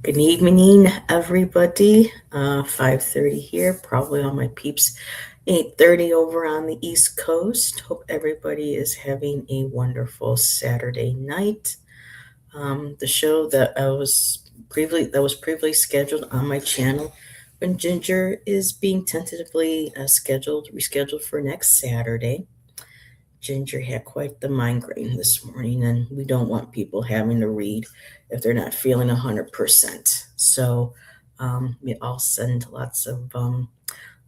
Good evening, everybody. 5:30 here, probably on my peeps. 8:30 over on the East Coast. Hope everybody is having a wonderful Saturday night. The show that was previously scheduled on my channel when Ginger is being tentatively rescheduled for next Saturday. Ginger had quite the migraine this morning, and we don't want people having to read if they're not feeling 100%. So we all send lots of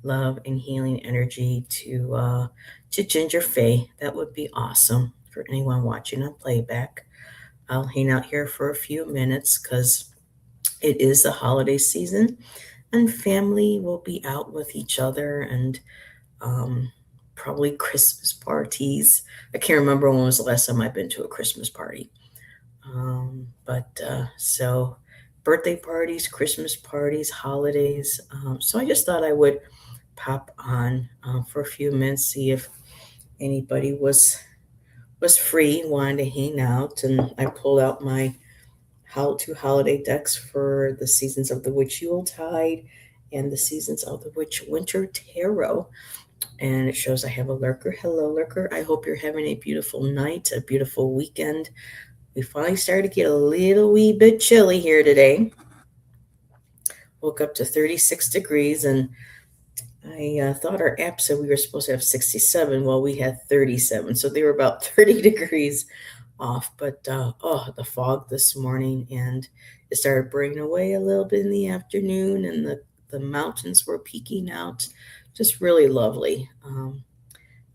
love and healing energy to Ginger Faye. That would be awesome for anyone watching on playback. I'll hang out here for a few minutes because it is the holiday season, and family will be out with each other and um, probably Christmas parties. I can't remember when was the last time I've been to a Christmas party. But birthday parties, Christmas parties, holidays. So I just thought I would pop on for a few minutes, see if anybody was free, wanted to hang out, and I pulled out my how to holiday decks for the seasons of the witch Yuletide and the seasons of the witch Winter Tarot, and it shows I have a lurker. Hello, lurker. I hope you're having a beautiful night, a beautiful weekend. We finally started to get a little wee bit chilly here today. Woke up to 36 degrees, and I thought our app said we were supposed to have 67. Well, we had 37, so they were about 30 degrees off. But the fog this morning, and it started bringing away a little bit in the afternoon, and the mountains were peeking out. Just really lovely.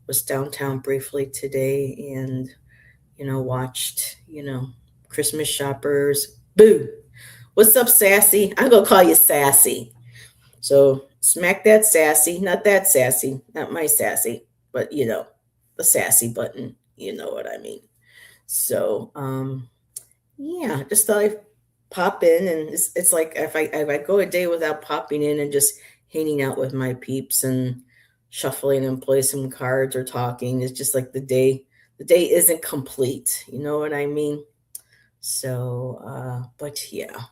Was downtown briefly today, and watched Christmas shoppers. Boo! What's up, Sassy? I'm gonna call you Sassy. So smack that sassy, not that sassy, not my sassy, but the sassy button. You know what I mean. So yeah, just thought I'd pop in, and it's like if I go a day without popping in and just hanging out with my peeps and shuffling and play some cards or talking, it's just like the day isn't complete. You know what I mean? So but yeah,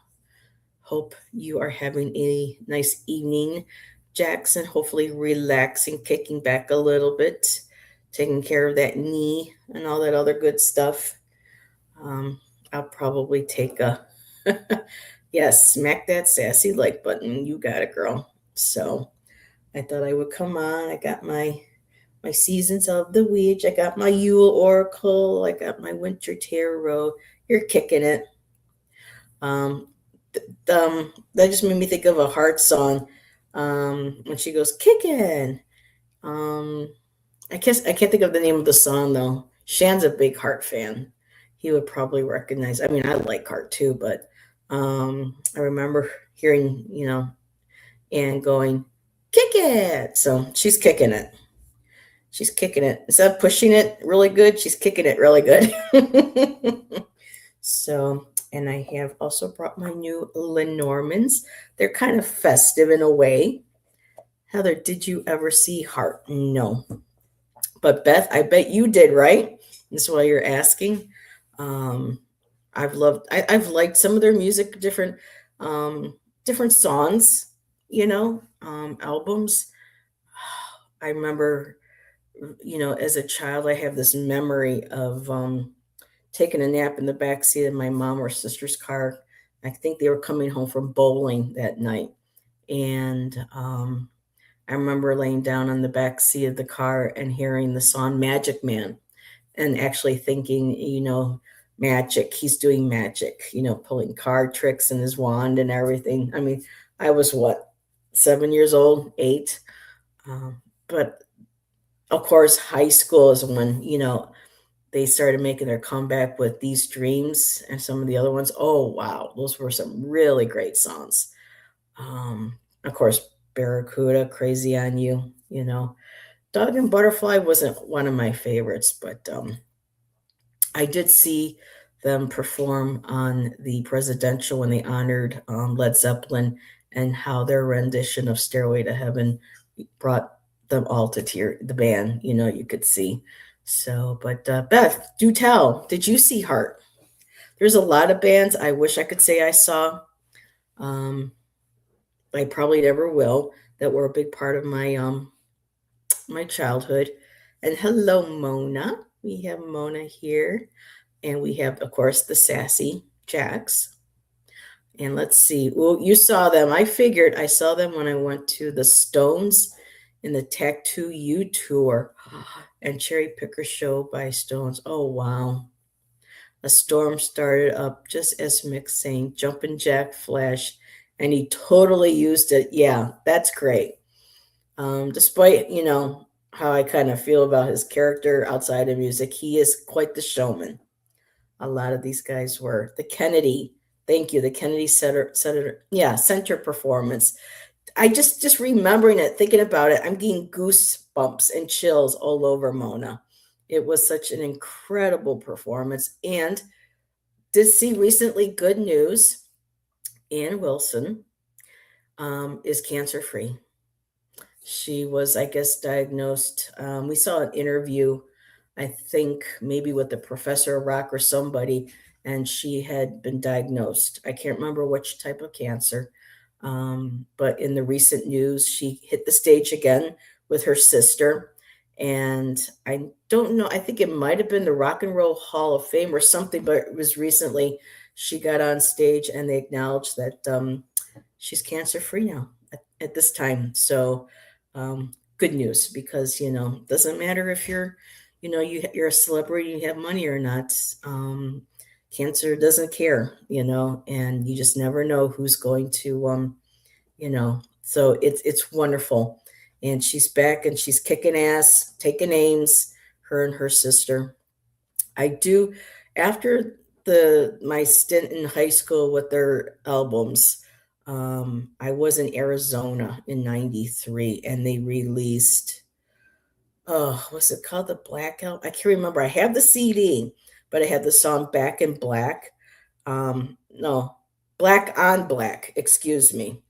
hope you are having a nice evening, Jackson. Hopefully relaxing, kicking back a little bit, taking care of that knee and all that other good stuff. I'll probably take a yes, smack that sassy like button. You got it, girl. So I thought I would come on. I got my seasons of the witch. I got my Yule Oracle. I got my Winter Tarot. You're kicking it. Um, that just made me think of a Heart song. When she goes kicking. Um, I guess I can't think of the name of the song though. Shan's a big Heart fan. He would probably recognize. I mean, I like Heart too, but I remember hearing, and going, kick it. So she's kicking it. She's kicking it. Instead of pushing it really good, she's kicking it really good. So, and I have also brought my new Lenormands. They're kind of festive in a way. Heather, did you ever see Heart? No. But Beth, I bet you did, right? That's why you're asking. Um, I've liked some of their music, um, different songs, albums. I remember, as a child, I have this memory of taking a nap in the back seat of my mom or sister's car. I think they were coming home from bowling that night, and I remember laying down on the back seat of the car and hearing the song "Magic Man," and actually thinking, magic. He's doing magic, pulling card tricks and his wand and everything. I mean, I was what, 7 years old, 8. But of course, high school is when, they started making their comeback with These Dreams and some of the other ones. Oh, wow. Those were some really great songs. Of course, Barracuda, Crazy on You. Dog and Butterfly wasn't one of my favorites, but I did see them perform on the presidential when they honored Led Zeppelin, and how their rendition of Stairway to Heaven brought them all to tear. The band, you could see. So, but Beth, do tell. Did you see Heart? There's a lot of bands I wish I could say I saw. Um, I probably never will, that were a big part of my childhood. And hello, Mona. We have Mona here, and we have, of course, the sassy Jacks. And let's see. Well, you saw them. I figured I saw them when I went to the Stones in the Tattoo You tour and Cherry Picker Show by Stones. Oh, wow. A storm started up just as Mick saying Jumpin' Jack Flash, and he totally used it. Yeah, that's great. Despite, how I kind of feel about his character outside of music, he is quite the showman. A lot of these guys were. The Kennedy, thank you, the Kennedy center performance. I just remembering it, thinking about it, I'm getting goosebumps and chills all over, Mona. It was such an incredible performance. And did see recently good news. Ann Wilson is cancer free. She was, I guess, diagnosed. We saw an interview, I think maybe with the professor of rock or somebody, and she had been diagnosed. I can't remember which type of cancer. But in the recent news, she hit the stage again with her sister. And I don't know, I think it might have been the Rock and Roll Hall of Fame or something, but it was recently she got on stage and they acknowledged that she's cancer free now at this time. So, good news because, doesn't matter if you're a celebrity, you have money or not. Cancer doesn't care, and you just never know who's going to, so it's wonderful. And she's back and she's kicking ass, taking names, her and her sister. I do, after my stint in high school with their albums, I was in Arizona in 93 and they released, oh, what's it called? The Blackout? I can't remember. I have the CD, but I have the song Back in Black. No, Black on Black, excuse me.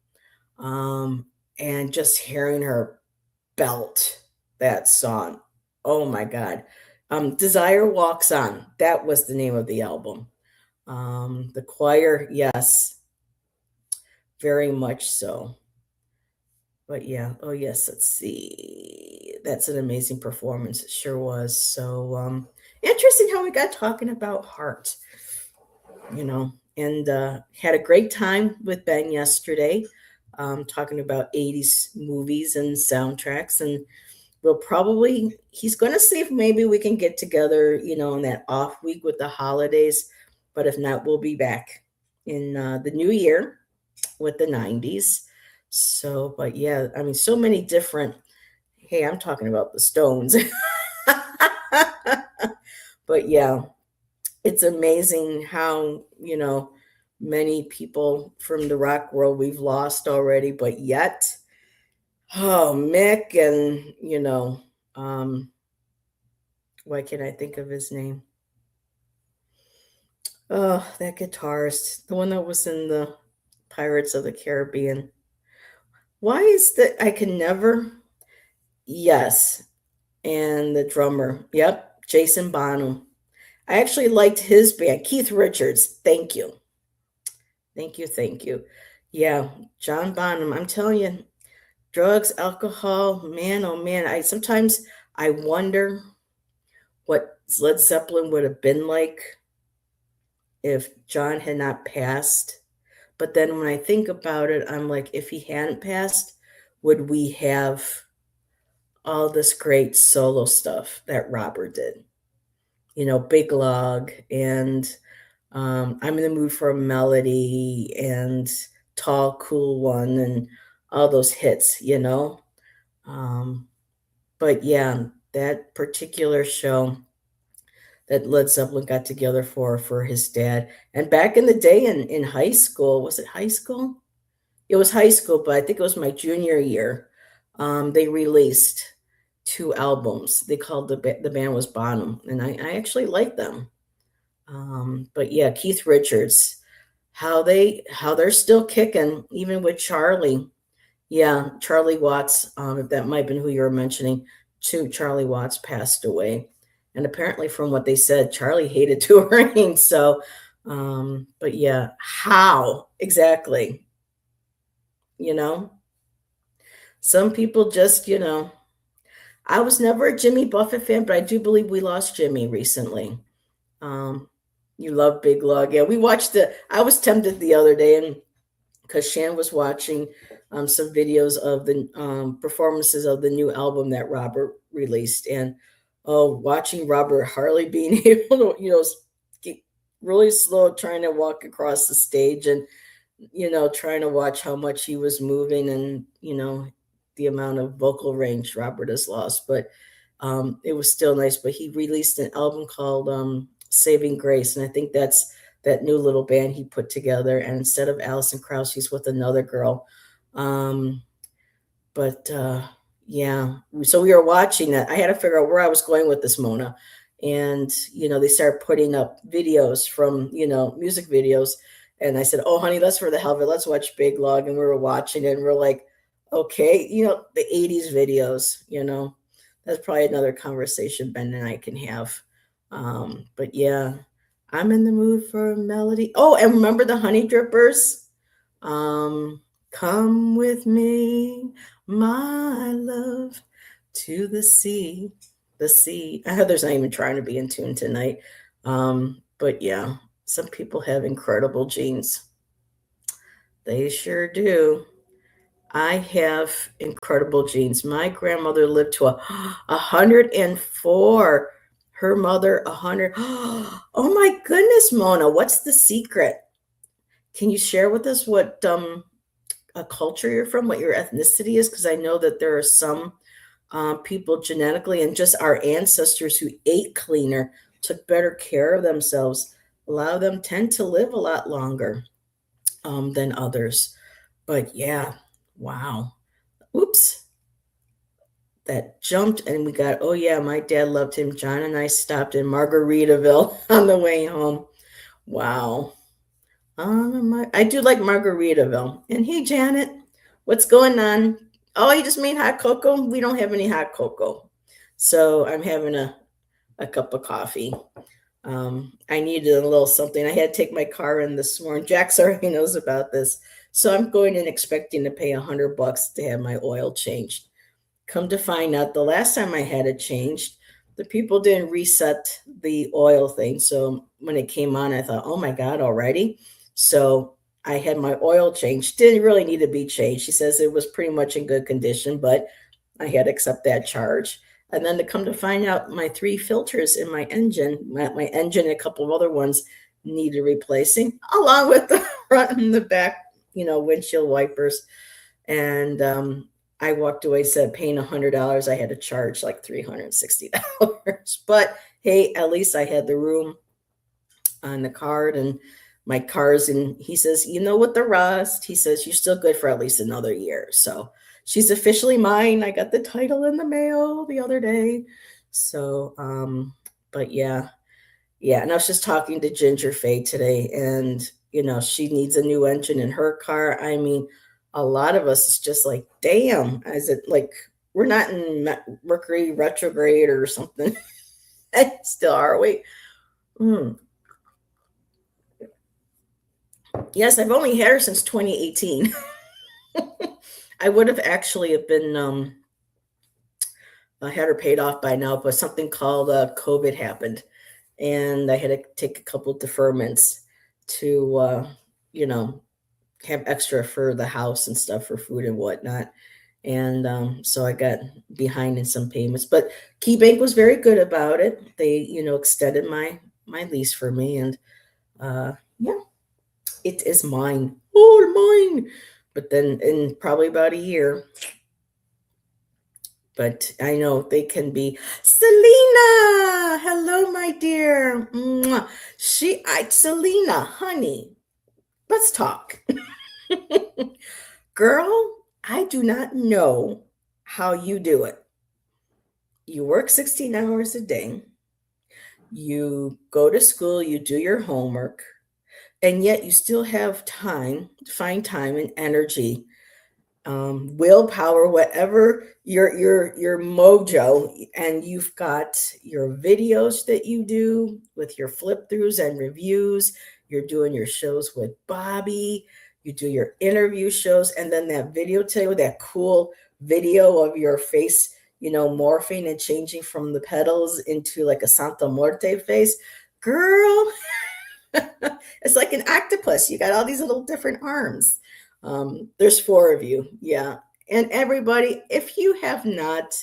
And just hearing her belt that song. Oh my God. Desire Walks On. That was the name of the album. The choir, yes, very much so. But yeah, oh yes, let's see. That's an amazing performance. It sure was. So interesting how we got talking about heart, and had a great time with Ben yesterday, talking about 80s movies and soundtracks. And he's going to see if maybe we can get together, in that off week with the holidays. But if not, we'll be back in the new year with the 90s. So, but yeah, I mean, so many different. Hey, I'm talking about the Stones. But yeah, it's amazing how, many people from the rock world we've lost already, but yet, oh, Mick and, why can't I think of his name? Oh, that guitarist, the one that was in the Pirates of the Caribbean. Why is that? I can never. Yes. And the drummer. Yep. Jason Bonham. I actually liked his band. Keith Richards. Thank you. Thank you. Thank you. Yeah. John Bonham. I'm telling you, drugs, alcohol, man, oh man. I wonder what Led Zeppelin would have been like if John had not passed. But then when I think about it, I'm like, if he hadn't passed, would we have all this great solo stuff that Robert did? Big Log and I'm in the Mood for a Melody and Tall, Cool One and all those hits. Um, but yeah, that particular show that Led Zeppelin got together for his dad. And back in the day in high school, was it high school? It was high school, but I think it was my junior year. They released two albums. They called the band was Bonham, and I actually liked them. But yeah, Keith Richards, how they're still kicking even with Charlie. Yeah, Charlie Watts. If that might have been who you were mentioning, too. Charlie Watts passed away, and apparently, from what they said, Charlie hated touring. So, but yeah, how exactly? you know. Some people just, I was never a Jimmy Buffett fan, but I do believe we lost Jimmy recently. Um, you love Big Lug. Yeah, we watched I was tempted the other day, and because Shan was watching some videos of the performances of the new album that Robert released, and watching Robert Harley being able to, get really slow trying to walk across the stage, and trying to watch how much he was moving, and the amount of vocal range Robert has lost. But it was still nice. But he released an album called Saving Grace, and I think that's that new little band he put together. And instead of Alison Krauss, he's with another girl. Um, but yeah, so we were watching that. I had to figure out where I was going with this, Mona. And they started putting up videos from music videos, and I said, "Oh, honey, let's for the hell of it, let's watch Big Log." And we were watching it, and we're like, "Okay, the '80s videos, that's probably another conversation Ben and I can have." But yeah, I'm in the mood for a melody. Oh, and remember the Honey Drippers? Um, Come with me, my love, to the sea. The sea. Heather's not even trying to be in tune tonight. But yeah, some people have incredible genes. They sure do. I have incredible genes. My grandmother lived to 104. Her mother 100. Oh my goodness, Mona, what's the secret? Can you share with us what a culture you're from, what your ethnicity is? Because I know that there are some people genetically, and just our ancestors who ate cleaner, took better care of themselves. A lot of them tend to live a lot longer than others. But yeah, wow. Oops, that jumped, and we got, oh yeah, my dad loved him. John and I stopped in Margaritaville on the way home. Wow. I do like Margaritaville. And hey, Janet, what's going on? Oh, you just made hot cocoa? We don't have any hot cocoa. So I'm having a cup of coffee. I needed a little something. I had to take my car in this morning. Jax already knows about this. So I'm going in expecting to pay $100 to have my oil changed. Come to find out, the last time I had it changed, the people didn't reset the oil thing. So when it came on, I thought, oh my God, already? So I had my oil changed. Didn't really need to be changed. She says it was pretty much in good condition, but I had to accept that charge. And then to come to find out, my three filters in my engine, my engine and a couple of other ones needed replacing, along with the front and the back, windshield wipers. And I walked away, said paying $100, I had to charge like $360. But hey, at least I had the room on the card, and my car's, and he says, with the rust, he says, you're still good for at least another year. So she's officially mine. I got the title in the mail the other day. So, but yeah. Yeah. And I was just talking to Ginger Faye today, and, she needs a new engine in her car. I mean, a lot of us, it's just like, damn, is it like we're not in Mercury retrograde or something? Still are we? Mm. Yes, I've only had her since 2018. I would have actually have been I had her paid off by now, but something called COVID happened, and I had to take a couple of deferments to you know have extra for the house and stuff for food and whatnot. And so I got behind in some payments, but KeyBank was very good about it. They extended my lease for me, and yeah, it is mine. Oh, mine. But then in probably about a year, but I know they can be. Selena, hello, my dear. Mwah. Selena, honey, let's talk. Girl, I do not know how you do it. You work 16 hours a day, you go to school, you do your homework, and yet you still have time, find time and energy, willpower, whatever your mojo, and you've got your videos that you do with your flip throughs and reviews. You're doing your shows with Bobby. you do your interview shows, and then that video today with that cool video of your face, morphing and changing from the petals into like a Santa Muerte face. Girl, it's like an octopus. You got all these little different arms. There's four of you. Yeah. And everybody, if you have not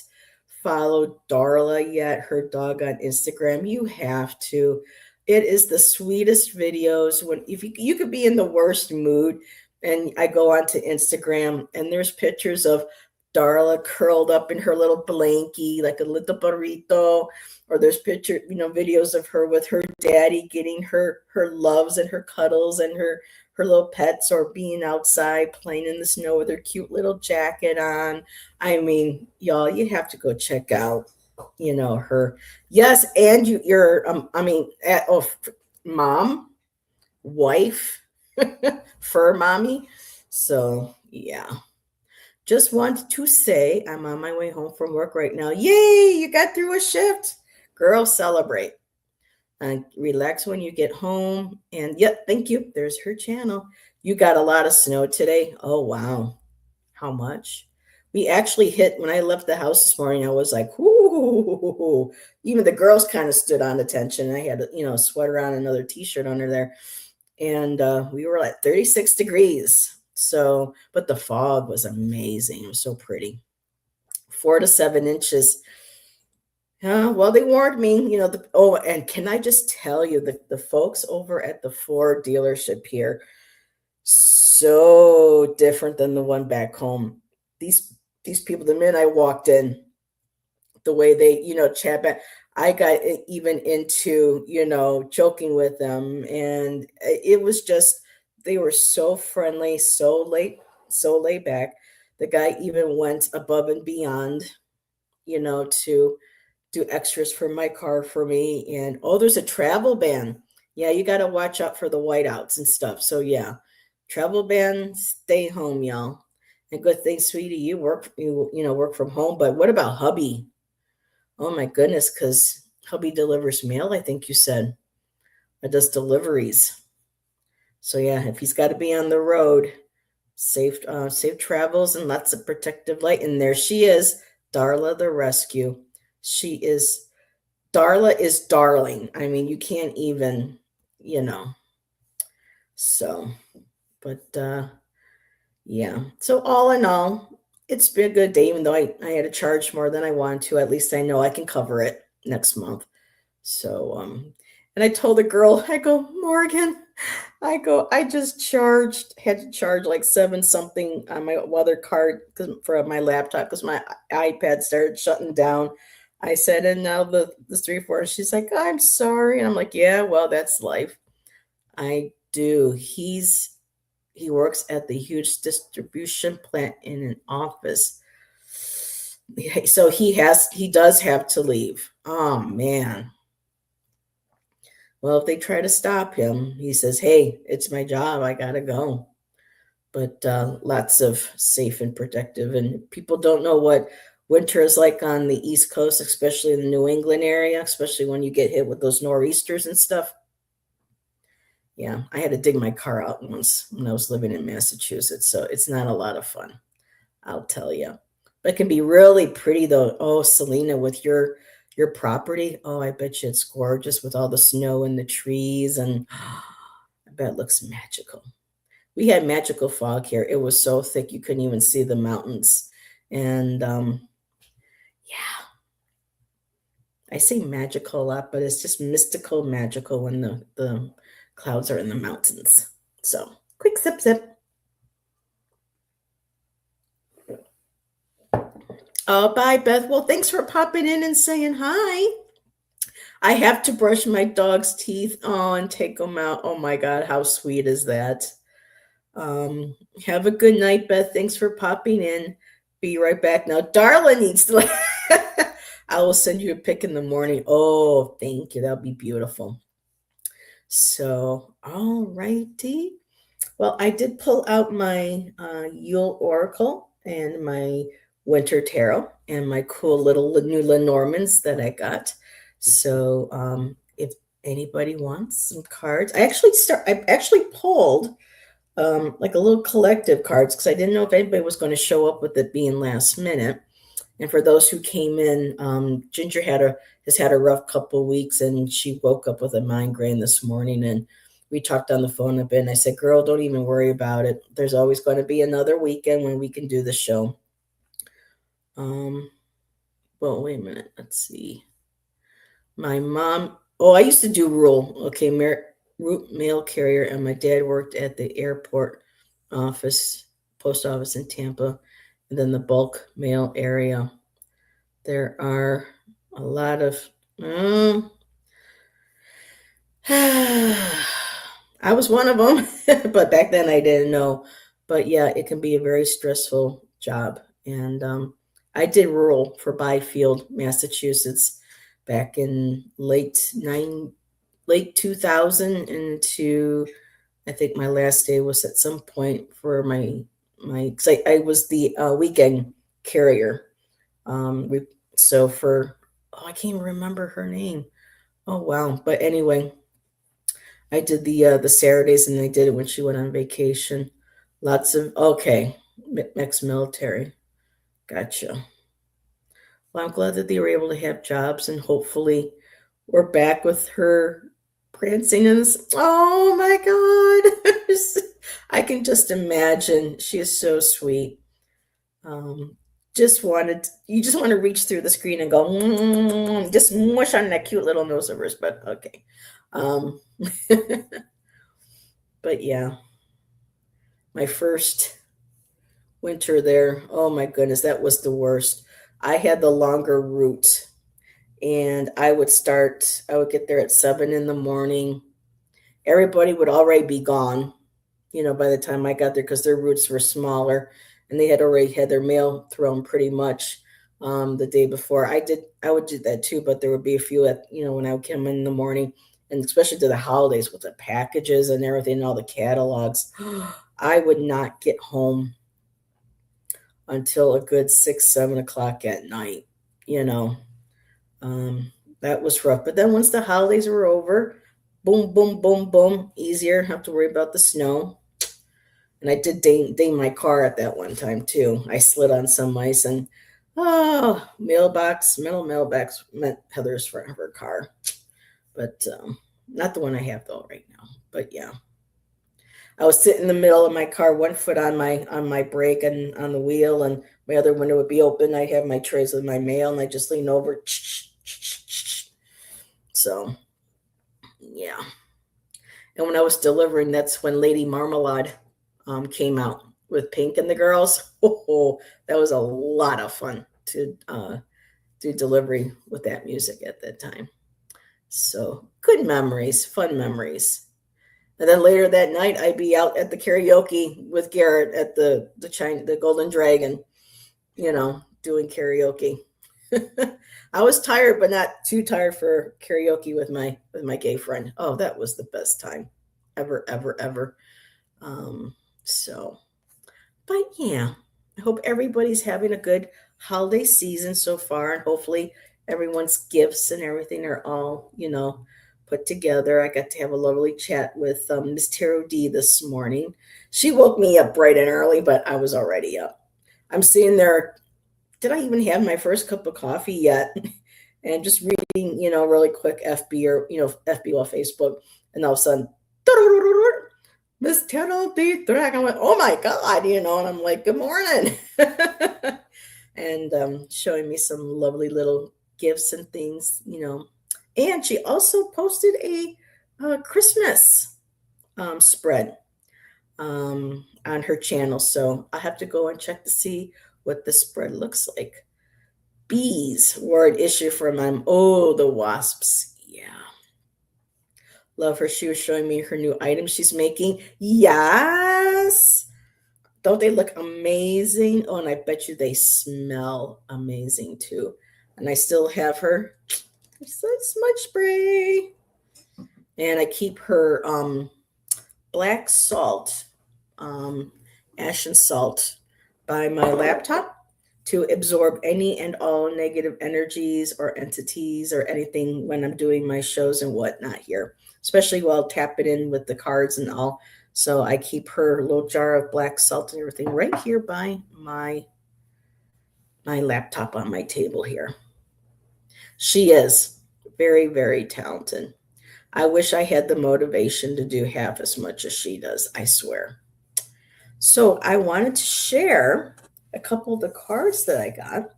followed Darla yet, her dog on Instagram, you have to. It is the sweetest videos. When if you could be in the worst mood, and I go onto Instagram and there's pictures of Darla curled up in her little blankie like a little burrito, or there's videos of her with her daddy getting her loves and her cuddles and her little pets, or being outside playing in the snow with her cute little jacket on. I mean, y'all, you have to go check out, her. Yes, and you're mom, wife, fur mommy. So yeah. Just wanted to say I'm on my way home from work right now. Yay, you got through a shift. Girl, celebrate. Relax when you get home. And yep, thank you. There's her channel. You got a lot of snow today. Oh, wow. How much? We actually hit, when I left the house this morning, I was like, whoo. Even the girls kind of stood on attention. I had, a sweater on, another t-shirt under there. And we were at 36 degrees. So, but the fog was amazing. It was so pretty. 4 to 7 inches. Well, they warned me, and can I just tell you, the folks over at the Ford dealership here, so different than the one back home. These people, the minute I walked in, the way they, chat back, I got even into, joking with them. And it was just, they were so friendly, so laid back. The guy even went above and beyond, to do extras for my car for me. And there's a travel ban. Yeah, you got to watch out for the whiteouts and stuff. So yeah, travel ban, stay home, y'all. And good thing, sweetie, you work from home. But what about hubby? Oh my goodness, because hubby delivers mail, I think you said. Or does deliveries. So yeah, if he's got to be on the road, safe travels and lots of protective light. And there she is, Darla the rescue. Darla is darling. I mean, you can't even, So, but yeah. So all in all, it's been a good day, even though I had to charge more than I wanted to. At least I know I can cover it next month. So, and I told the girl, I go, Morgan, I just had to charge like 7 something on my other card for my laptop because my iPad started shutting down. I said, and now the 3 4. She's like, I'm sorry. And I'm like, yeah, well, that's life. I do. He works at the huge distribution plant in an office. So he does have to leave. Oh man. Well, if they try to stop him, he says, hey, it's my job. I got to go. But lots of safe and protective. And people don't know what winter is like on the East Coast, especially in the New England area, especially when you get hit with those nor'easters and stuff. Yeah, I had to dig my car out once when I was living in Massachusetts. So it's not a lot of fun, I'll tell you. But it can be really pretty, though. Oh, Selena, with your property. Oh, I bet you it's gorgeous with all the snow and the trees. And I bet it looks magical. We had magical fog here. It was so thick you couldn't even see the mountains. And yeah, I say magical a lot, but it's just mystical magical when the clouds are in the mountains. So quick sip. Oh, bye, Beth. Well, thanks for popping in and saying hi. I have to brush my dog's teeth and take them out. Oh my God, how sweet is that? Have a good night, Beth. Thanks for popping in. Be right back now. Darla needs to. I will send you a pic in the morning. Oh, thank you. That'll be beautiful. So, all righty. Well, I did pull out my Yule Oracle and my Winter Tarot and my cool little new Lenormands that I got. So if anybody wants some cards, I actually pulled like a little collective cards because I didn't know if anybody was going to show up with it being last minute. And for those who came in, Ginger has had a rough couple of weeks, and she woke up with a migraine this morning. And we talked on the phone a bit, and I said, "Girl, don't even worry about it. There's always going to be another weekend when we can do the show." Um, well, wait a minute. Let's see. My mom. Oh, I used to do rural. Okay, route mail carrier, and my dad worked at the airport office, post office in Tampa, and then the bulk mail area. There are a lot of. Um, I was one of them, but back then I didn't know. But yeah, it can be a very stressful job. And I did rural for Byfield, Massachusetts, back in late 2000 into I think my last day was at some point for my because I was the weekend carrier. We so for I can't even remember her name. Oh wow! But anyway, I did the Saturdays, and I did it when she went on vacation. Lots of okay, ex-military. Gotcha. Well, I'm glad that they were able to have jobs, and hopefully, we're back with her prancing in this. Oh my God! I can just imagine. She is so sweet. Um, you just want to reach through the screen and go, just mush on that cute little nose of hers. But okay. Um, but yeah, my first winter there, oh my goodness, that was the worst. I had the longer route, and I would get there at 7 in the morning. Everybody would already be gone, by the time I got there because their routes were smaller, and they had already had their mail thrown pretty much the day before. I would do that too, but there would be a few when I would come in the morning, and especially to the holidays with the packages and everything, and all the catalogs. I would not get home until a good 6, 7 o'clock at night. You know, um, that was rough. But then once the holidays were over, boom, boom, boom, boom, easier. Have to worry about the snow. And I did ding my car at that one time too. I slid on some ice, and metal mailbox meant Heather's front of her car. But not the one I have though right now. But yeah. I was sitting in the middle of my car, one foot on my brake and on the wheel, and my other window would be open. I'd have my trays with my mail, and I just lean over. So yeah. And when I was delivering, that's when Lady Marmalade came out with Pink and the Girls. Oh, that was a lot of fun to do delivery with that music at that time. So good memories, fun memories. And then later that night, I'd be out at the karaoke with Garrett at the Golden Dragon, doing karaoke. I was tired, but not too tired for karaoke with my gay friend. Oh, that was the best time ever, ever, ever. So, but yeah, I hope everybody's having a good holiday season so far, and hopefully everyone's gifts and everything are all put together. I got to have a lovely chat with Miss Taro D this morning. She woke me up bright and early, but I was already up. I'm sitting there. Did I even have my first cup of coffee yet? And just reading, really quick FB or FB or Facebook, and all of a sudden, Miss Taro D Drag. I went, oh my God, and I'm like, good morning. And showing me some lovely little gifts and things, And she also posted a Christmas spread on her channel. So I have to go and check to see what the spread looks like. Bees were an issue for my, the wasps. Yeah. Love her. She was showing me her new items she's making. Yes. Don't they look amazing? Oh, and I bet you they smell amazing too. And I still have her smudge spray. And I keep her black salt, ash and salt by my laptop to absorb any and all negative energies or entities or anything when I'm doing my shows and whatnot here, especially while tapping in with the cards and all So I keep her little jar of black salt and everything right here by my laptop on my table here. She is very, very talented. I wish I had the motivation to do half as much as she does, I swear. So I wanted to share a couple of the cards that I got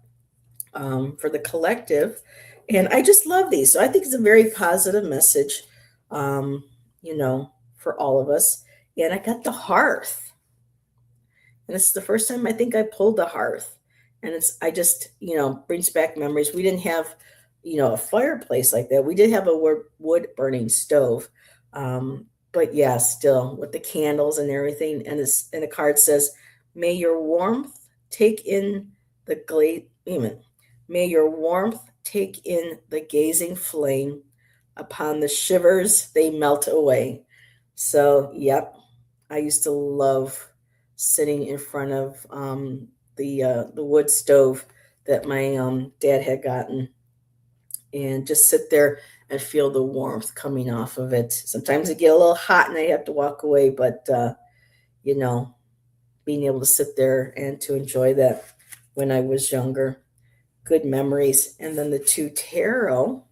for the collective. And I just love these. So I think it's a very positive message, um, for all of us. And I got the hearth. And this is the first time I think I pulled the hearth. And I just, brings back memories. We didn't have, a fireplace like that. We did have a wood burning stove. But yeah, still with the candles and everything. And the card says, may your warmth take in the may your warmth take in the gazing flame. Upon the shivers, they melt away. So, yep, I used to love sitting in front of the wood stove that my dad had gotten, and just sit there and feel the warmth coming off of it. Sometimes it get a little hot and I have to walk away, but you know, being able to sit there and to enjoy that when I was younger, good memories. And then the two tarot,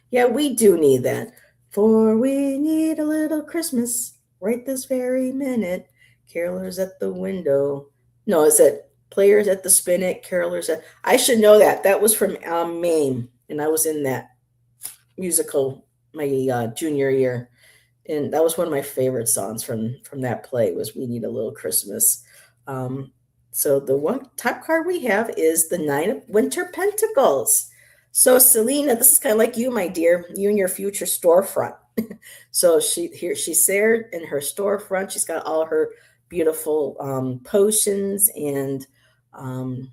yeah, we do need that. For we need a little Christmas right this very minute. Carolers at the window. No, is it players at the spinet? Carolers at. I should know that. That was from Mame, and I was in that musical my junior year, and that was one of my favorite songs from that play. Was "We Need a Little Christmas." Um, so the one top card we have is the Nine of Winter Pentacles. So Selena, this is kind of like you, my dear, you and your future storefront. So she's there in her storefront. She's got all her beautiful potions and um,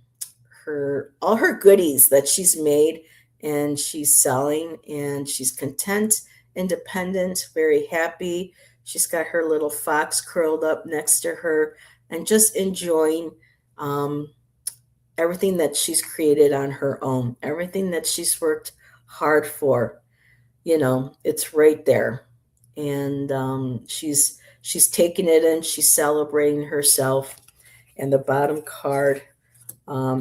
her all her goodies that she's made, and she's selling, and she's content, independent, very happy. She's got her little fox curled up next to her and just enjoying um, everything that she's created on her own, everything that she's worked hard for. It's right there, and she's taking it in. She's celebrating herself. And the bottom card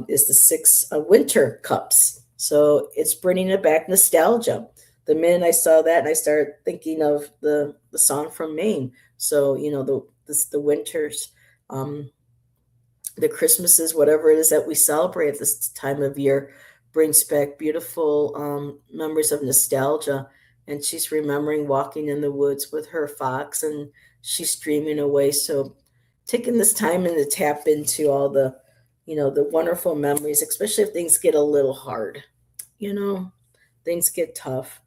is the Six of Winter Cups. So it's bringing it back nostalgia. The minute I saw that, and I started thinking of the song from Maine. So the winters, the Christmases, whatever it is that we celebrate at this time of year, brings back beautiful memories of nostalgia. And she's remembering walking in the woods with her fox, and she's dreaming away. So taking this time and to tap into all the wonderful memories, especially if things get a little hard, you know, things get tough.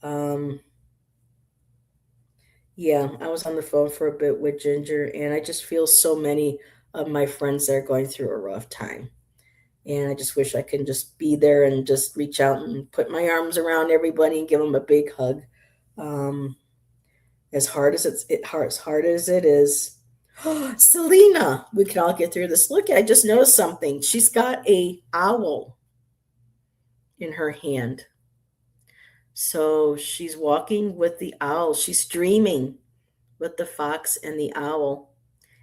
Um, yeah, I was on the phone for a bit with Ginger, and I just feel so many of my friends that are going through a rough time. And I just wish I could just be there and just reach out and put my arms around everybody and give them a big hug. Um, as hard as it is. Selena, we can all get through this. Look, I just noticed something. She's got a owl in her hand. So she's walking with the owl. She's dreaming with the fox and the owl.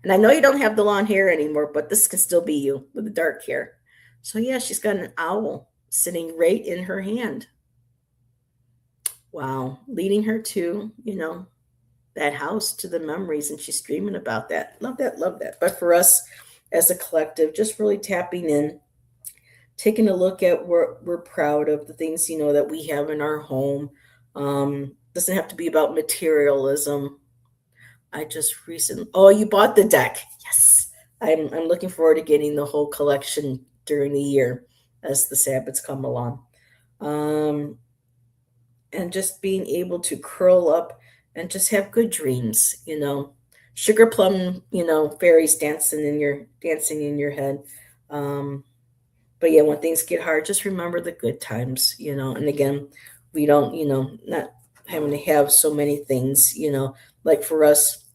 And I know you don't have the long hair anymore, but this can still be you with the dark hair. So yeah, she's got an owl sitting right in her hand. Wow, leading her to, that house, to the memories, and she's dreaming about that. Love that, love that. But for us as a collective, just really tapping in, taking a look at what we're proud of, the things, that we have in our home. Doesn't have to be about materialism. I just recently, oh, you bought the deck. Yes. I'm looking forward to getting the whole collection during the year as the Sabbats come along. Um, and just being able to curl up and just have good dreams, Sugar plum, fairies dancing in your head. Um, but yeah, when things get hard, just remember the good times, and again, we don't, not having to have so many things, like for us,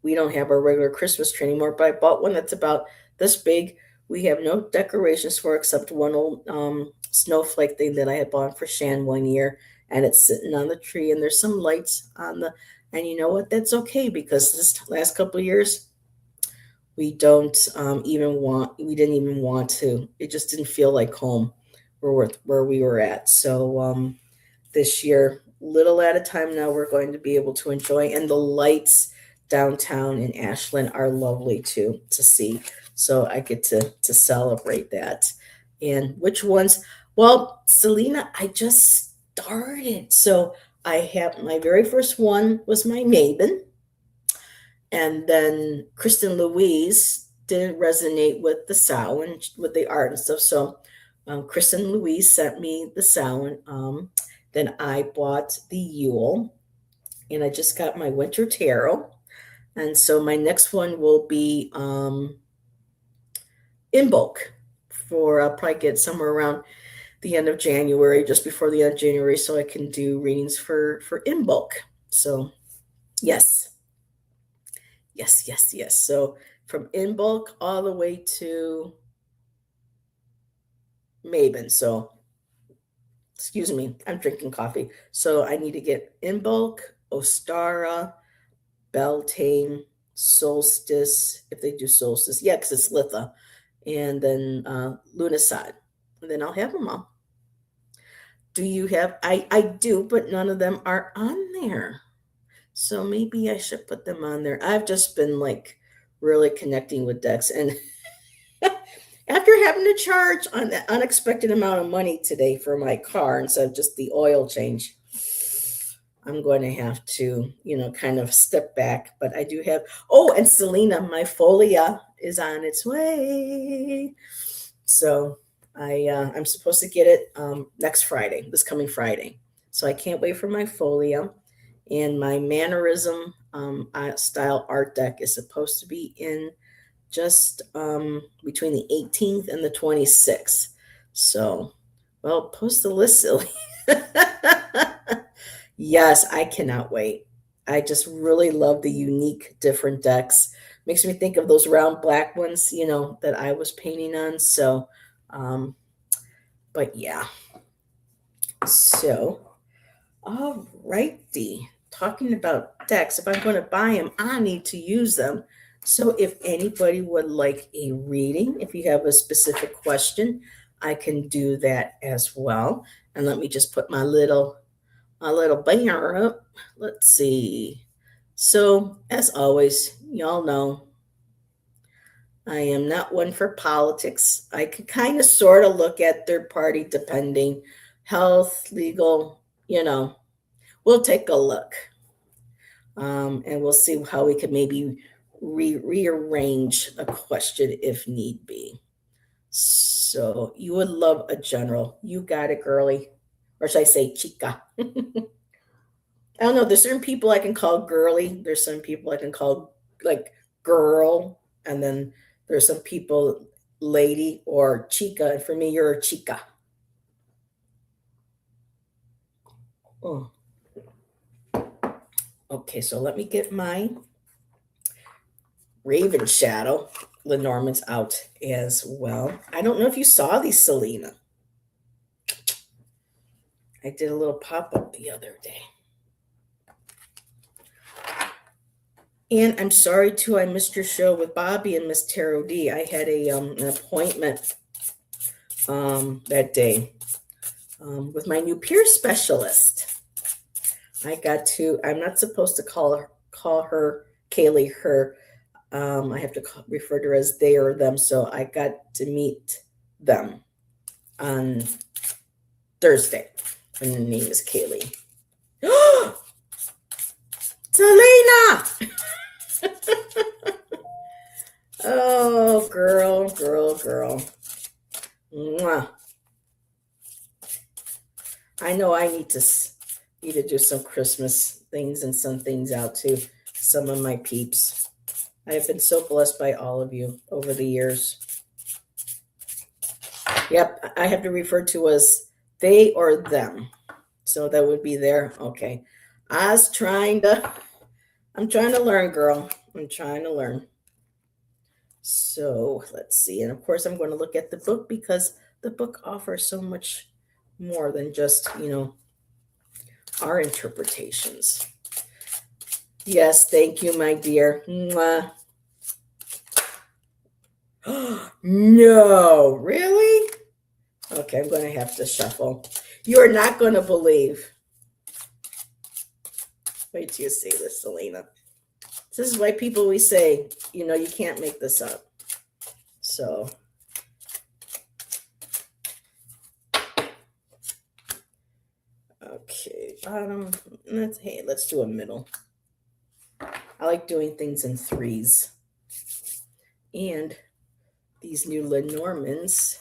we don't have our regular Christmas tree anymore, but I bought one that's about this big. We have no decorations for except one old snowflake thing that I had bought for Shan one year. and it's sitting on the tree, and there's some lights on the, and you know what? That's okay because this last couple of years, we don't we didn't even want to. It just didn't feel like home where we were at. So this year, little at a time now, we're going to be able to enjoy. And the lights downtown in Ashland are lovely too to see. So I get to celebrate that. And which ones? Well, Selena, I just started. So I have my very first one was my Maven, and then Kristen Louise didn't resonate with the sound and with the art and stuff. So Kristen Louise sent me the sound. Then I bought the Yule, and I just got my Winter Tarot. And so my next one will be in bulk for I'll probably get somewhere around the end of January, just before the end of January, so I can do readings for in bulk. So yes, yes, yes, yes. So from in bulk all the way to Maven. So excuse me, I'm drinking coffee. So I need to get in bulk, Ostara, Beltane, Solstice, if they do Solstice. Yeah, because it's Litha. And then Lunisad. And then I'll have them all. Do you have? I do, but none of them are on there. So maybe I should put them on there. I've just been like really connecting with decks. And after having to charge an unexpected amount of money today for my car instead of just the oil change, I'm going to have to, kind of step back. But I do have, oh, and Selena, my folia is on its way. So I'm supposed to get it next Friday, this coming Friday. So I can't wait for my folia. And my mannerism style art deck is supposed to be in just between the 18th and the 26th. So, well, post the list, silly. Yes, I cannot wait. I just really love the unique, different decks. Makes me think of those round black ones, that I was painting on. So, um, but yeah. So, all righty. Talking about decks, if I'm going to buy them, I need to use them. So, if anybody would like a reading, if you have a specific question, I can do that as well. And let me just put my little banner up. Let's see. So, as always, y'all know I am not one for politics. I can kind of sort of look at third party depending, health, legal, we'll take a look. And we'll see how we could maybe rearrange a question if need be. So, you would love a general. You got it, girly. Or should I say, chica? I don't know. There's certain people I can call girly. There's some people I can call like girl, and then there's some people lady or chica. And for me, you're a chica. Oh, okay. So let me get my Raven Shadow. Lenormand's out as well. I don't know if you saw these, Selena. I did a little pop up the other day. And I'm sorry too, I missed your show with Bobby and Miss Tarot D. I had an appointment that day with my new peer specialist. I'm not supposed to call her Kaylee her. I have to refer to her as they or them. So I got to meet them on Thursday. And the name is Kaylee. Selena! Oh, girl, girl, girl. Mwah. I know I need to do some Christmas things and some things out to some of my peeps. I have been so blessed by all of you over the years. Yep, I have to refer to as they or them. So that would be there. Okay. I'm trying to learn, girl. I'm trying to learn. So let's see. And of course, I'm going to look at the book because the book offers so much more than just, our interpretations. Yes, thank you, my dear. Mwah. No, really? Okay, I'm going to have to shuffle. You're not going to believe. Wait till you see this, Selena. This is why people always say, you can't make this up. So, okay, bottom. Let's do a middle. I like doing things in threes. And these new Lenormands,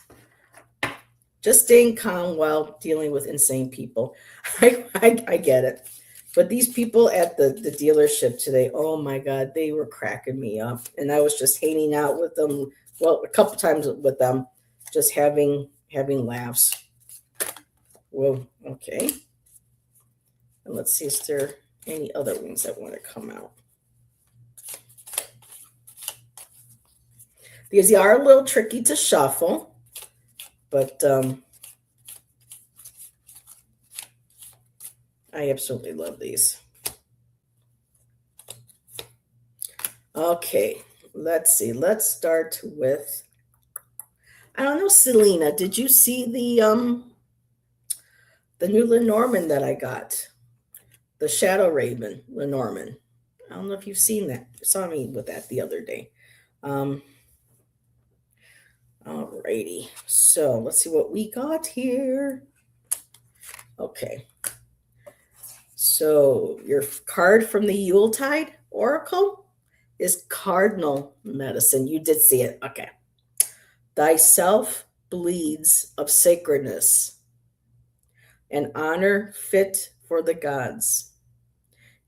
just staying calm while dealing with insane people. I get it. But these people at the dealership today, oh my God, they were cracking me up. And I was just hanging out with them, well, a couple times with them, just having laughs. Well, okay. And let's see, is there any other ones that want to come out? These are a little tricky to shuffle, but I absolutely love these. Okay, let's see. Let's start with, I don't know, Selena, did you see the new Lenormand that I got? The Shadow Raven Lenormand. I don't know if you've seen that. You saw me with that the other day. Alrighty. So let's see what we got here. Okay. So your card from the Yuletide Oracle is Cardinal Medicine. You did see it. Okay. Thyself bleeds of sacredness, an honor fit for the gods.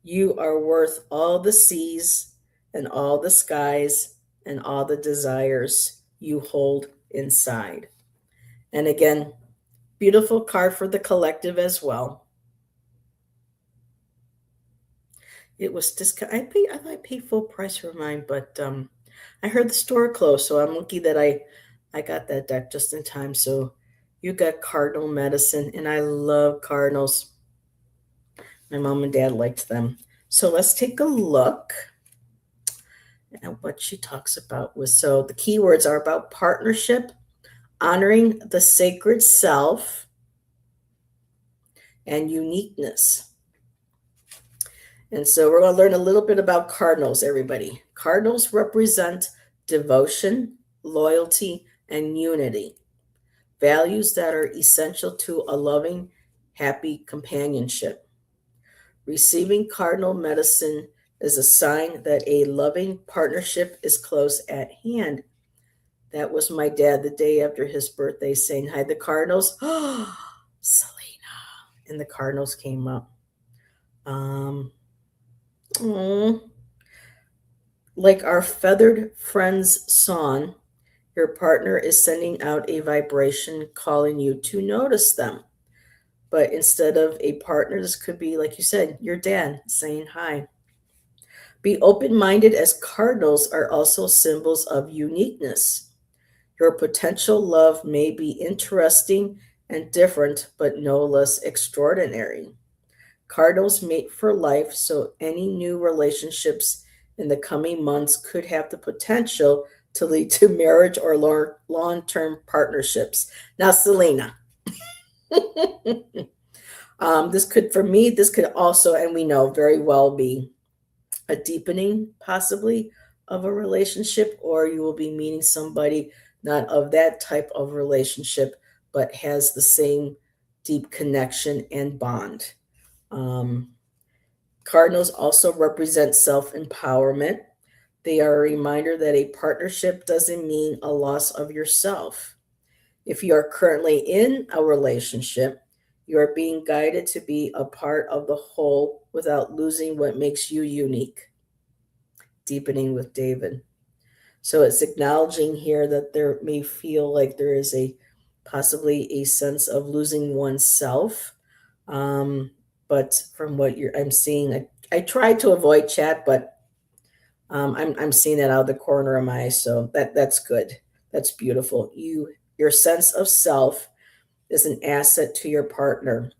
You are worth all the seas and all the skies and all the desires you hold inside. And again, beautiful card for the collective as well. It was I thought I paid full price for mine, but I heard the store closed, so I'm lucky that I got that deck just in time. So you got Cardinal Medicine, and I love cardinals. My mom and dad liked them. So let's take a look at what she talks about. So the keywords are about partnership, honoring the sacred self, and uniqueness. And so we're going to learn a little bit about cardinals, everybody. Cardinals represent devotion, loyalty, and unity, values that are essential to a loving, happy companionship. Receiving cardinal medicine is a sign that a loving partnership is close at hand. That was my dad the day after his birthday saying hi, the Cardinals. Oh, Selena. And the Cardinals came up. Like our feathered friend's song, your partner is sending out a vibration calling you to notice them. But instead of a partner, this could be, like you said, your dad saying hi. Be open minded, as cardinals are also symbols of uniqueness. Your potential love may be interesting and different, but no less extraordinary. Cardinals mate for life, so any new relationships in the coming months could have the potential to lead to marriage or long-term partnerships. Now, Selena, this could also, and we know very well, be a deepening possibly of a relationship, or you will be meeting somebody not of that type of relationship, but has the same deep connection and bond. Cardinals also represent self empowerment. They are a reminder that a partnership doesn't mean a loss of yourself. If you are currently in a relationship, you are being guided to be a part of the whole without losing what makes you unique. Deepening with David. So it's acknowledging here that there may feel like there is possibly a sense of losing oneself. But from what I'm seeing, I try to avoid chat, but I'm seeing it out of the corner of my eye. So that's good. That's beautiful. Your sense of self is an asset to your partner.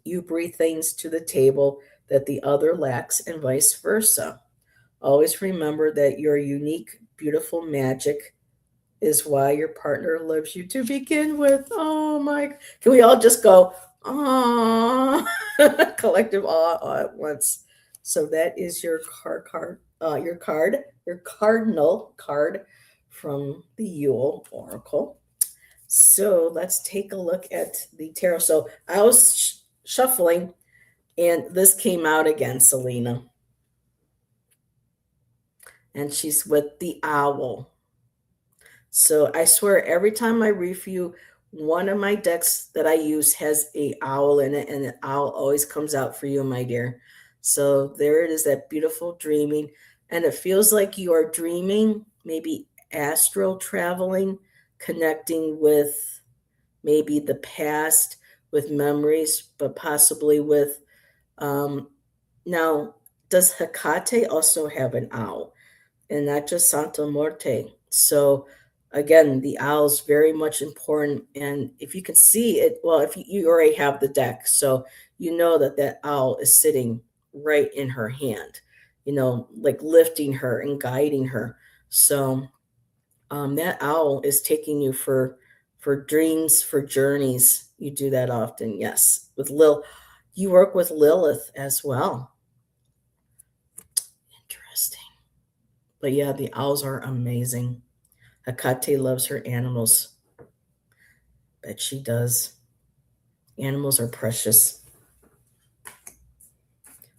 You bring things to the table that the other lacks, and vice versa. Always remember that your unique, beautiful magic is why your partner loves you to begin with. Oh my! Can we all just go, ah, collective awe all at once? So that is your your cardinal card from the Yule Oracle. So let's take a look at the tarot. So I was shuffling, and this came out again, Selena. And she's with the owl. So I swear, every time I review, one of my decks that I use has a owl in it, and the owl always comes out for you, my dear. So there it is, that beautiful dreaming. And it feels like you are dreaming, maybe astral traveling, connecting with maybe the past, with memories, but possibly with now, does Hecate also have an owl? And not just Santa Muerte. So again, the owl is very much important. And if you can see it, well, if you already have the deck, so you know that that owl is sitting right in her hand, like lifting her and guiding her. So that owl is taking you for dreams, for journeys. You do that often, yes. With you work with Lilith as well. Interesting. But yeah, the owls are amazing. Hecate loves her animals. Bet she does. Animals are precious.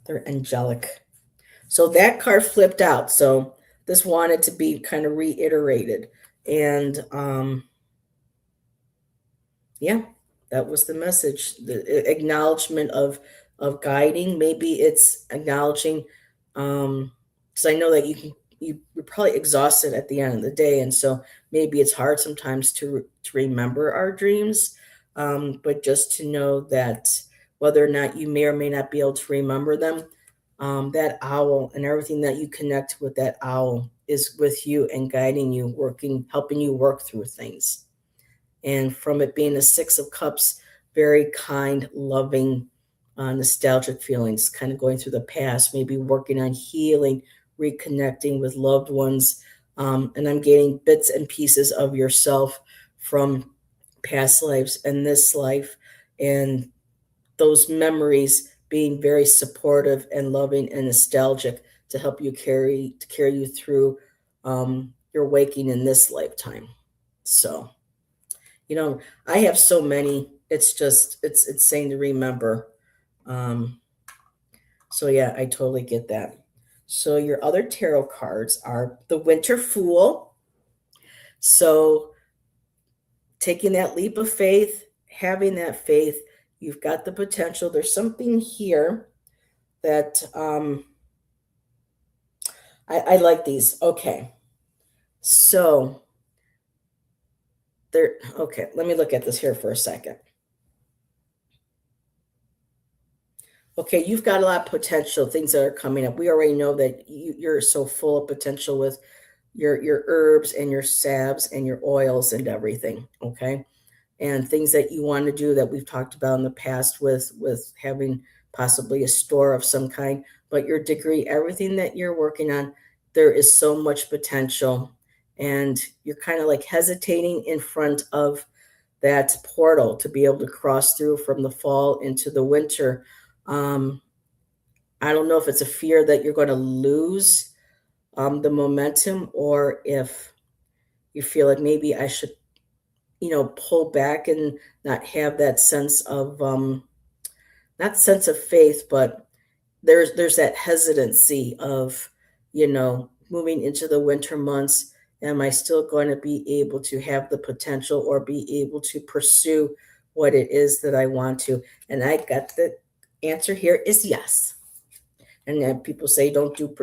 They're angelic. So that card flipped out. So this wanted to be kind of reiterated. And yeah, that was the message. The acknowledgement of guiding. Maybe it's acknowledging because I know that you're probably exhausted at the end of the day, and so maybe it's hard sometimes to remember our dreams, but just to know that whether or not you may or may not be able to remember them, that owl and everything that you connect with that owl is with you and guiding you, working, helping you work through things. And from it being a Six of Cups, very kind, loving, nostalgic feelings, kind of going through the past, maybe working on healing, reconnecting with loved ones. And I'm getting bits and pieces of yourself from past lives and this life, and those memories being very supportive and loving and nostalgic to help you carry you through your waking in this lifetime. So I have so many. It's just it's insane to remember. Um, so yeah, I totally get that. So your other tarot cards are the Winter Fool. So taking that leap of faith, having that faith, you've got the potential. There's something here that I like these. Okay. So there, okay, let me look at this here for a second. Okay, you've got a lot of potential, things that are coming up. We already know that you're so full of potential with your herbs and your salves and your oils and everything. Okay, and things that you want to do that we've talked about in the past with having possibly a store of some kind. But your degree, everything that you're working on, there is so much potential, and you're kind of like hesitating in front of that portal to be able to cross through from the fall into the winter. um, I don't know if it's a fear that you're going to lose the momentum, or if you feel like maybe I should, pull back and not have that sense of, not sense of faith, but there's that hesitancy of, moving into the winter months. Am I still going to be able to have the potential or be able to pursue what it is that I want to? And I got the answer here is yes. And then people say don't do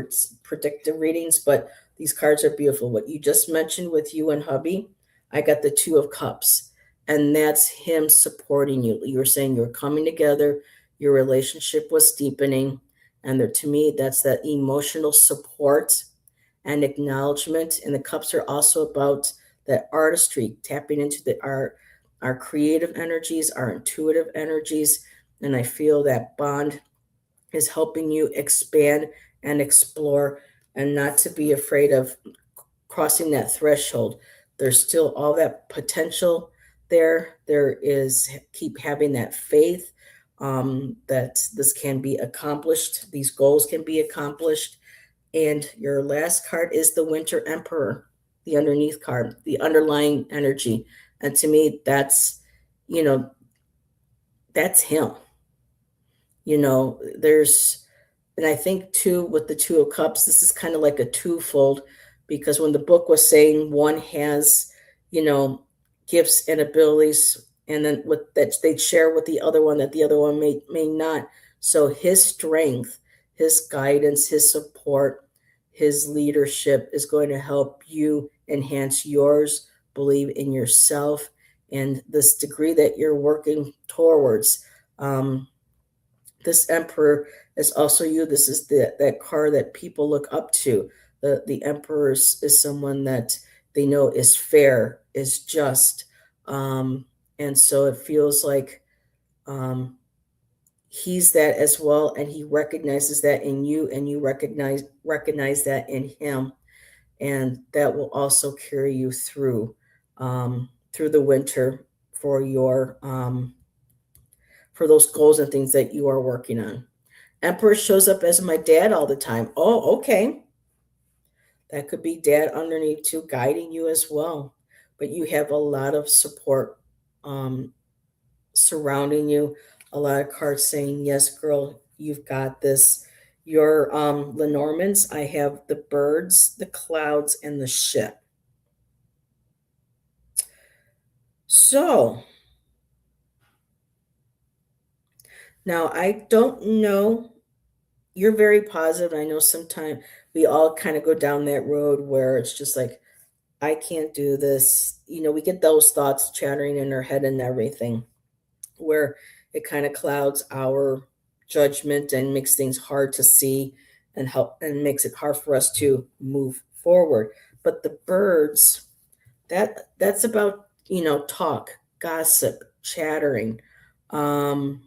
predictive readings, but these cards are beautiful. What you just mentioned with you and hubby, I got the Two of Cups, and that's him supporting you. You were saying you were coming together, your relationship was deepening, and there, to me, that's that emotional support and acknowledgement. And the cups are also about that artistry, tapping into our creative energies, our intuitive energies, And I feel that bond is helping you expand and explore and not to be afraid of crossing that threshold. There's still all that potential there. There is, keep having that faith that this can be accomplished, these goals can be accomplished. And your last card is the Winter Emperor, the underneath card, the underlying energy. And to me, that's, you know, that's him. There's, and I think too, with the Two of Cups, this is kind of like a twofold because when the book was saying one has, you know, gifts and abilities, and then with that they'd share with the other one that the other one may not. So his strength, his guidance, his support, his leadership is going to help you enhance yours, believe in yourself, and this degree that you're working towards. This emperor is also you. This is that card that people look up to. The emperor is someone that they know is fair, is just, and so it feels like he's that as well, and he recognizes that in you, and you recognize that in him, and that will also carry you through the winter for your for those goals and things that you are working on. Emperor shows up as my dad all the time. Oh, okay. That could be dad underneath too, guiding you as well. But you have a lot of support um, surrounding you. A lot of cards saying, yes, girl, you've got this. Your Lenormands, I have the birds, the clouds, and the ship. So now I don't know. You're very positive. I know sometimes we all kind of go down that road where it's just like, I can't do this. We get those thoughts chattering in our head and everything, where it kind of clouds our judgment and makes things hard to see and help and makes it hard for us to move forward. But the birds, that's about, talk, gossip, chattering. Um,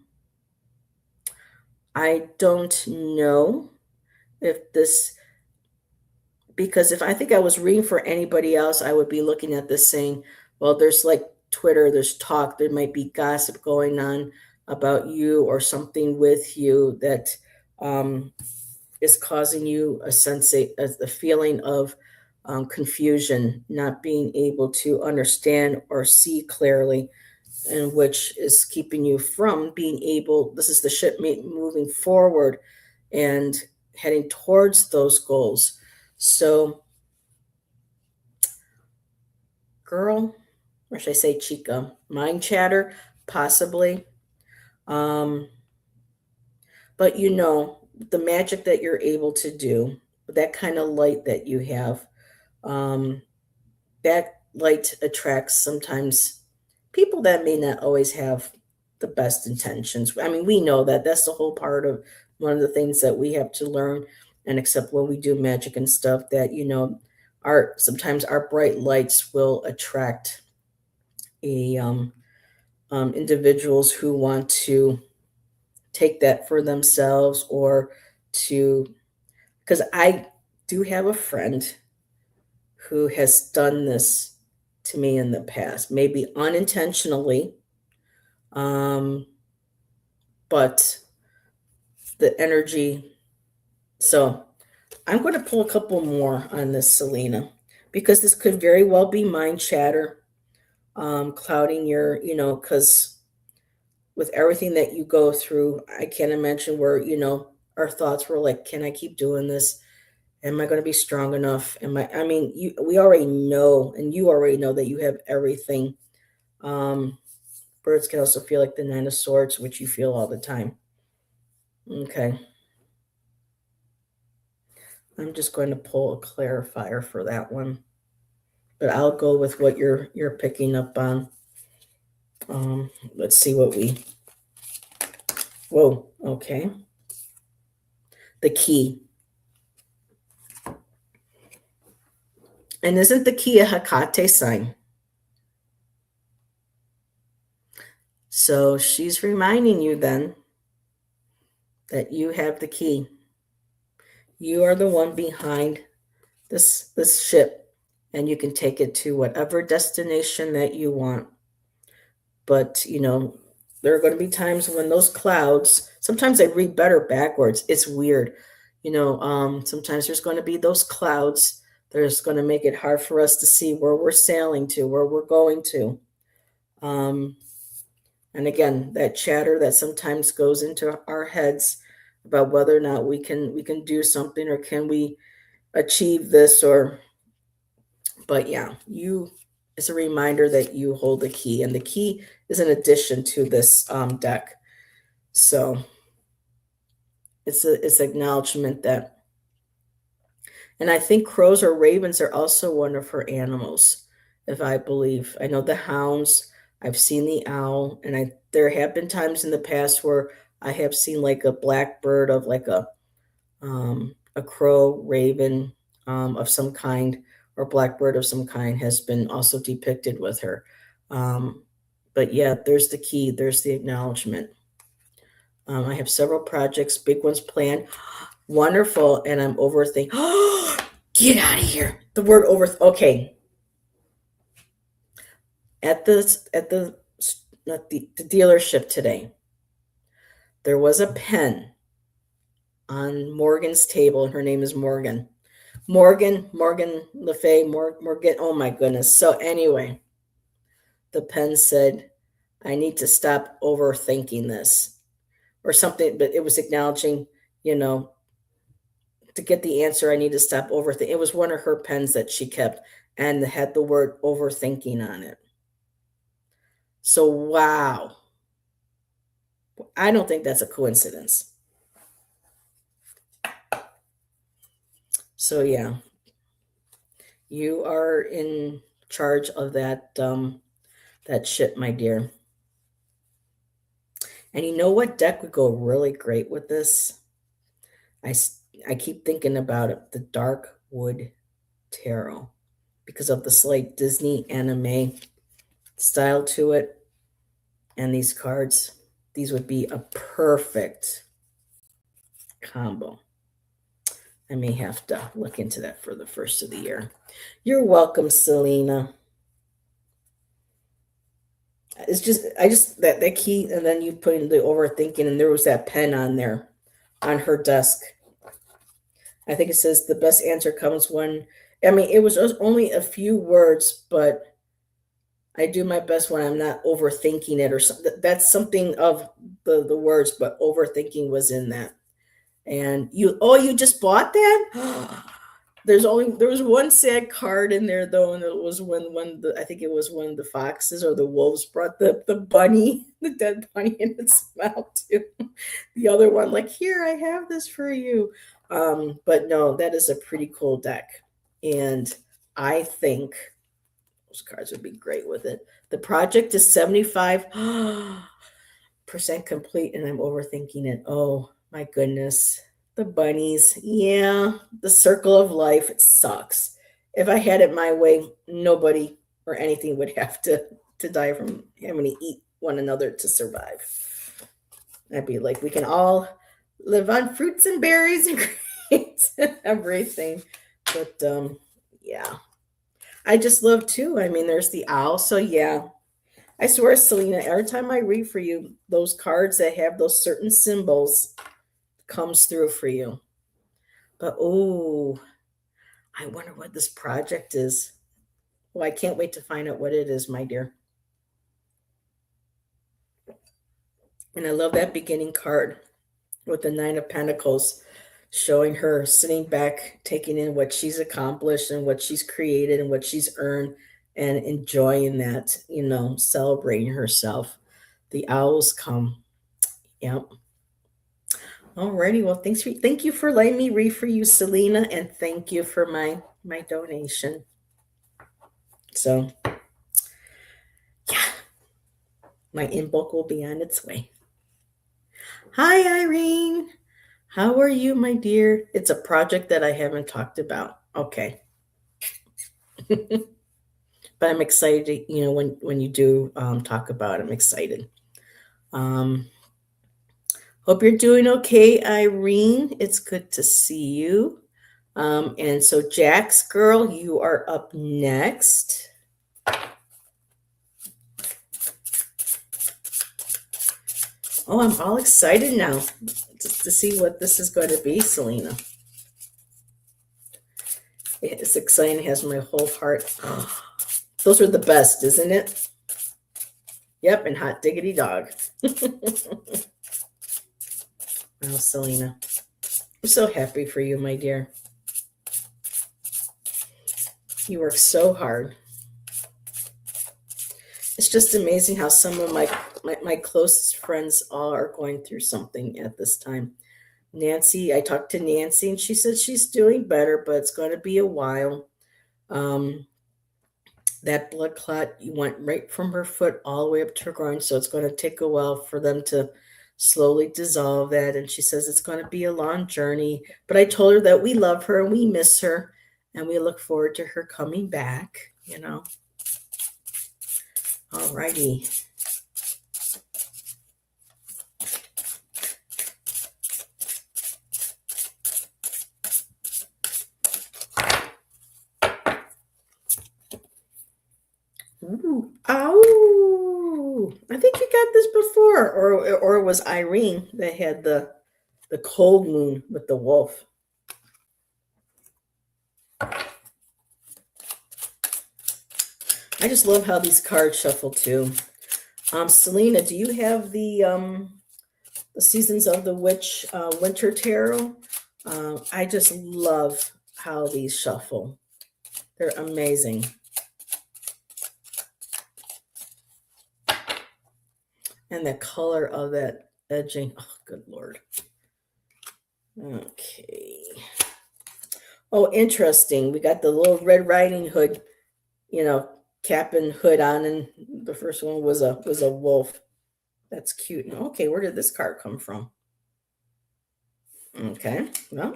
I don't know if this, because if I think I was reading for anybody else, I would be looking at this saying, well, there's like Twitter, there's talk, there might be gossip going on about you or something with you that um, is causing you a feeling of confusion, not being able to understand or see clearly, and which is keeping you from being able. This is the ship moving forward and heading towards those goals. So, girl, or should I say chica, mind chatter, possibly. Um, but the magic that you're able to do, that kind of light that you have, um, that light attracts sometimes people that may not always have the best intentions. I mean, we know that that's the whole part of one of the things that we have to learn and accept when we do magic and stuff, that our sometimes our bright lights will attract a individuals who want to take that for themselves, or to, because I do have a friend who has done this to me in the past, maybe unintentionally, um, but the energy. So I'm going to pull a couple more on this, Selena, because this could very well be mind chatter, clouding your, because with everything that you go through, I can't imagine where, our thoughts were like, can I keep doing this? Am I going to be strong enough? I mean, we already know, and you already know that you have everything. Um, Birds can also feel like the Nine of Swords, which you feel all the time. Okay. I'm just going to pull a clarifier for that one, but I'll go with what you're picking up on. Let's see what we. Whoa. Okay. The key. And isn't the key a Hecate sign? So she's reminding you then that you have the key. You are the one behind this ship, and you can take it to whatever destination that you want. But there are going to be times when those clouds. Sometimes I read better backwards. It's weird. Sometimes there's going to be those clouds that are going to make it hard for us to see where we're sailing to, where we're going to. Um, and again, that chatter that sometimes goes into our heads about whether or not we can do something, or can we achieve this, or but yeah, you it's a reminder that you hold the key, and the key is an addition to this deck. So it's acknowledgement that, and I think crows or ravens are also one of her animals, if I believe. I know the hounds, I've seen the owl, and there have been times in the past where I have seen like a blackbird of like a crow, raven of some kind, or blackbird of some kind has been also depicted with her. Um, but yeah, there's the key, there's the acknowledgement. I have several projects, big ones planned. Wonderful, and I'm overthinking. Get out of here! The word over. Okay, at the dealership today, there was a pen on Morgan's table, and her name is Morgan. Morgan Le Fay, Morgan. Oh my goodness. So anyway, the pen said, "I need to stop overthinking this," or something. But it was acknowledging, you know, to get the answer, I need to stop overthinking. It was one of her pens that she kept, and had the word overthinking on it. So wow, I don't think that's a coincidence. So yeah, you are in charge of that ship, my dear. And you know what deck would go really great with this? I keep thinking about it, the Dark Wood Tarot, because of the slight Disney anime style to it. And these cards, these would be a perfect combo. I may have to look into that for the first of the year. You're welcome, Selena. It's just I just that key, and then you put in the overthinking, and there was that pen on there on her desk. I think it says the best answer comes when, I mean, it was only a few words, but I do my best when I'm not overthinking it, or something. That's something of the words, but overthinking was in that. And you just bought that? There was one sad card in there though, and it was when I think it was when the foxes or the wolves brought the bunny, the dead bunny in its mouth too. The other one, like, here, I have this for you. But no, that is a pretty cool deck. And I think those cards would be great with it. The project is 75% complete, and I'm overthinking it. Oh my goodness. The bunnies. Yeah, the circle of life. It sucks. If I had it my way, nobody or anything would have to die from having to eat one another to survive. I'd be like, we can all live on fruits and berries and grapes and everything. But yeah. I just love too. I mean, there's the owl. So yeah. I swear, Selena, every time I read for you, those cards that have those certain symbols comes through for you. But oh, I wonder what this project is. Well, I can't wait to find out what it is, my dear. And I love that beginning card with the Nine of Pentacles, showing her sitting back, taking in what she's accomplished and what she's created and what she's earned, and enjoying that, celebrating herself. The owls come. Yep. Alrighty. Well, thank you for letting me read for you, Selena, and thank you for my donation. So yeah, my inbox will be on its way. Hi, Irene. How are you, my dear? It's a project that I haven't talked about. Okay. But I'm excited, when you do talk about it, I'm excited. Um, Hope you're doing okay, Irene. It's good to see you. And so, Jax, girl, you are up next. Oh, I'm all excited now just to see what this is going to be, Selena. It's exciting. It has my whole heart. Oh, those are the best, isn't it? Yep, and hot diggity dog. Oh, Selena. I'm so happy for you, my dear. You work so hard. It's just amazing how some of my closest friends all are going through something at this time. Nancy, I talked to Nancy and she said she's doing better, but it's going to be a while. Um, that blood clot went right from her foot all the way up to her groin, so it's going to take a while for them to slowly dissolve that. And she says it's going to be a long journey, but I told her that we love her and we miss her and we look forward to her coming back, you know. All righty. Ooh, oh, I think you got this before, or it was Irene that had the cold moon with the wolf. I just love how these cards shuffle too. Selena, do you have the Seasons of the Witch Winter Tarot? I just love how these shuffle. They're amazing. And the color of that edging. Oh, good Lord. Okay. Oh, interesting. We got the little Red Riding Hood, cap and hood on, and the first one was a wolf. That's cute. Okay, where did this card come from? Okay, well,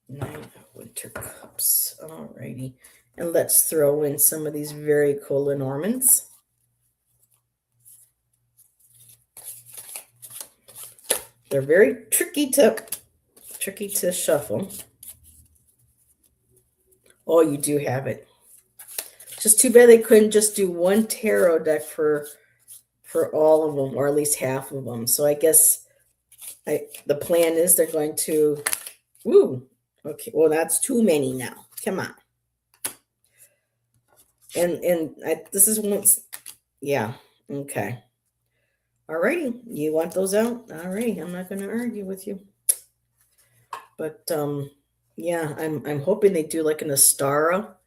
Nine of Winter Cups. Alrighty, and let's throw in some of these very cool Lenormands. They're very tricky to shuffle. Oh, you do have it. Just too bad they couldn't just do one tarot deck for all of them, or at least half of them. So I guess the plan is they're going to. Ooh, okay. Well, that's too many now. Come on. This is once. Yeah. Okay. Alrighty. You want those out? Alrighty. I'm not going to argue with you. But yeah, I'm hoping they do like an Astara,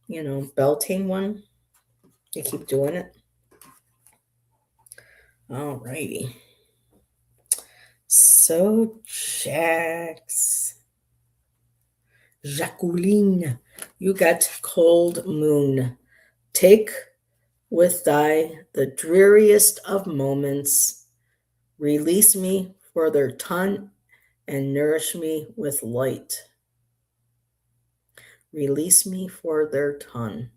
Beltane one. They keep doing it. Alrighty. So, Jacqueline, you got Cold Moon. Take with thy the dreariest of moments. Release me for their ton and nourish me with light. Release me for their ton.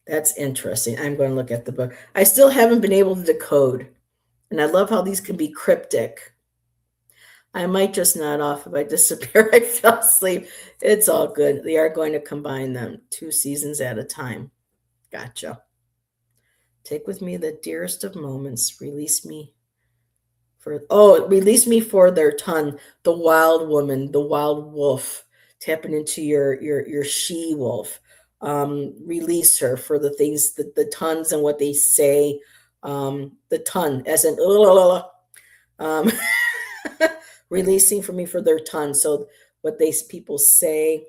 That's interesting. I'm going to look at the book. I still haven't been able to decode. And I love how these can be cryptic. I might just nod off if I disappear. I fell asleep. It's all good. They are going to combine them 2 seasons at a time. Gotcha. Take with me the dearest of moments. Release me for their ton. The wild woman, the wild wolf, tapping into your she wolf. Release her for the things, the tons and what they say. The ton, as in releasing for me for their ton. So what people say,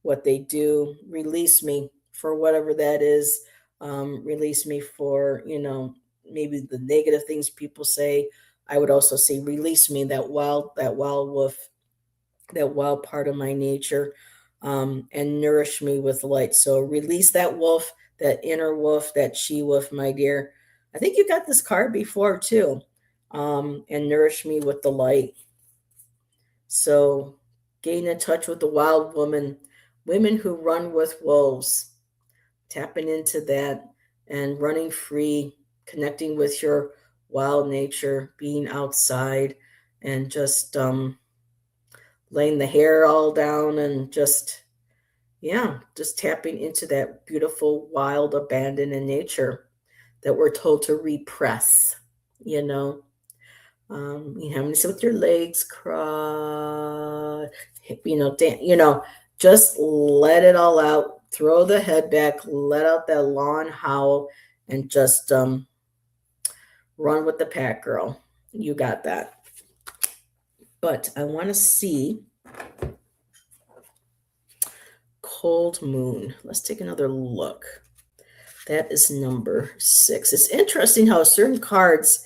what they do, release me for whatever that is. Release me for, maybe the negative things people say. I would also say release me, that wild wolf, that wild part of my nature, and nourish me with light. So release that wolf, that inner wolf, that she wolf, my dear. I think you got this card before too. And nourish me with the light. So getting in touch with the wild woman, women who run with wolves, tapping into that and running free, connecting with your wild nature, being outside, and just laying the hair all down and just, yeah, just tapping into that beautiful, wild, abandoned in nature that we're told to repress, you know. You have to sit with your legs crossed, just let it all out. Throw the head back, let out that lawn howl, and just run with the pack, girl. You got that. But I want to see Cold Moon. Let's take another look. That is number 6. It's interesting how certain cards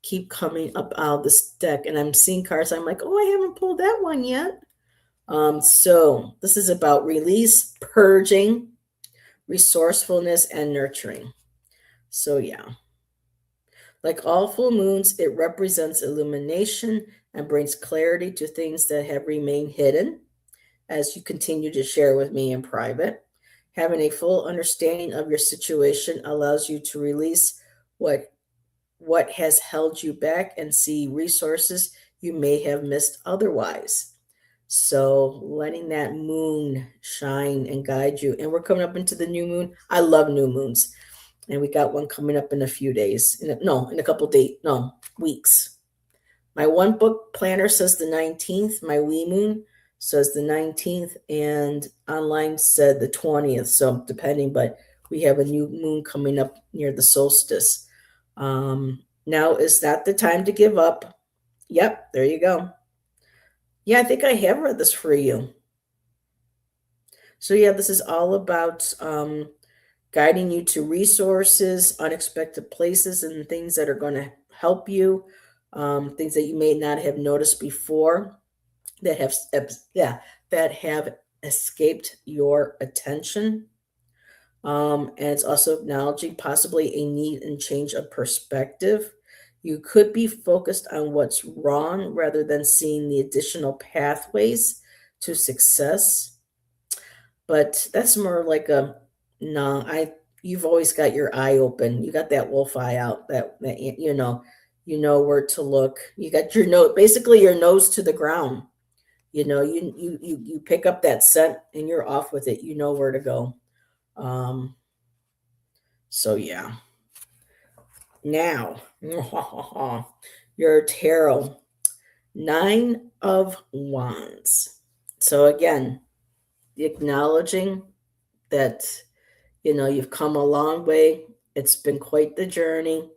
keep coming up out of this deck, and I'm seeing cards. I'm like, oh, I haven't pulled that one yet. So this is about release, purging, resourcefulness, and nurturing. So yeah, like all full moons, it represents illumination and brings clarity to things that have remained hidden, as you continue to share with me in private. Having a full understanding of your situation allows you to release what has held you back and see resources you may have missed otherwise. So letting that moon shine and guide you. And we're coming up into the new moon. I love new moons. And we got one coming up in a few days. In a couple days, no, weeks. My one book planner says the 19th. My wee moon says the 19th. And online said the 20th. So depending, but we have a new moon coming up near the solstice. Now, is that the time to give up? Yep, there you go. Yeah, I think I have read this for you. So, yeah, this is all about guiding you to resources, unexpected places, and things that are going to help you, things that you may not have noticed before that have, that have escaped your attention. And it's also acknowledging possibly a need and change of perspective. You could be focused on what's wrong rather than seeing the additional pathways to success. But that's more like a no. You've always got your eye open. You got that wolf eye out. That you know where to look. You got your nose, basically your nose to the ground. You pick up that scent and you're off with it. You know where to go. Um, so yeah. Now, your tarot, 9 of Wands. So again, acknowledging that you've come a long way. It's been quite the journey.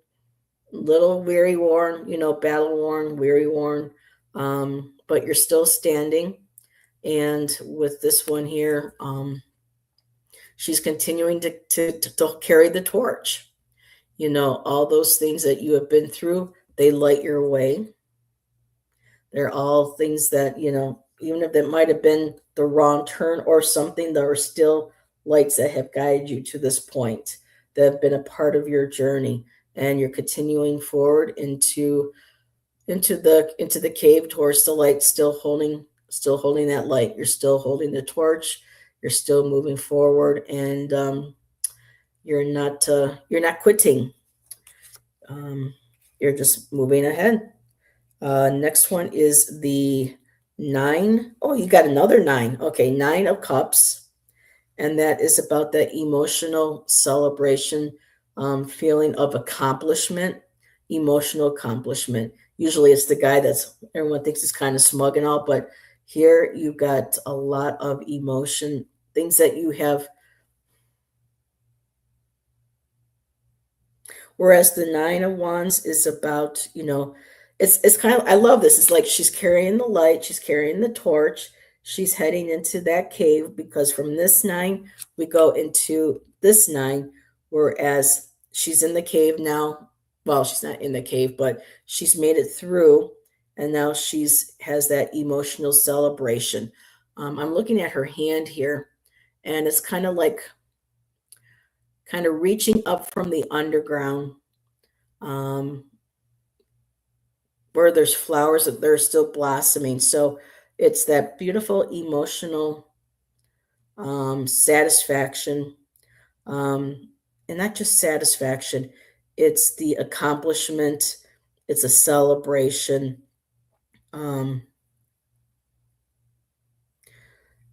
Little weary worn, battle worn, weary worn, but you're still standing. And with this one here, she's continuing to carry the torch. All those things that you have been through, they light your way. They're all things that, even if it might have been the wrong turn or something, there are still lights that have guided you to this point, that have been a part of your journey. And you're continuing forward into the cave towards the light, still holding that light. You're still holding the torch. You're still moving forward, and you're not quitting. You're just moving ahead. Next one is the 9. Oh, you got another 9. Okay, 9 of Cups, and that is about that emotional celebration, feeling of accomplishment, emotional accomplishment. Usually, it's the guy that's everyone thinks is kind of smug and all, but here you've got a lot of emotion, things that you have. Whereas the 9 of Wands is about, it's kind of, I love this. It's like she's carrying the light, she's carrying the torch, she's heading into that cave, because from this 9, we go into this 9, whereas she's in the cave now. Well, she's not in the cave, but she's made it through, and now has that emotional celebration. I'm looking at her hand here, and it's kind of reaching up from the underground, um, where there's flowers that they're still blossoming. So it's that beautiful emotional satisfaction, and not just satisfaction. It's the accomplishment. It's a celebration. Um,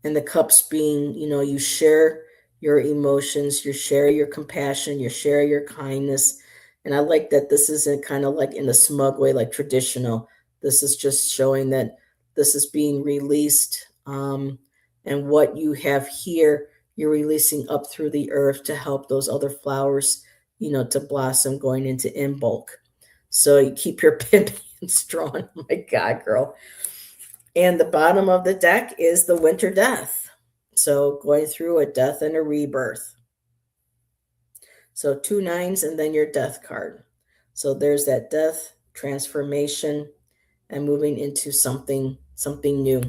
and the cups being, you share your emotions, you share your compassion, you share your kindness. And I like that this isn't kind of like in a smug way, like traditional. This is just showing that this is being released. And what you have here, you're releasing up through the earth to help those other flowers, to blossom going into in bulk. So you keep your pin strong. Oh my God, girl. And the bottom of the deck is the winter death. So going through a death and a rebirth. So 2 9s and then your death card. So there's that death, transformation, and moving into something new.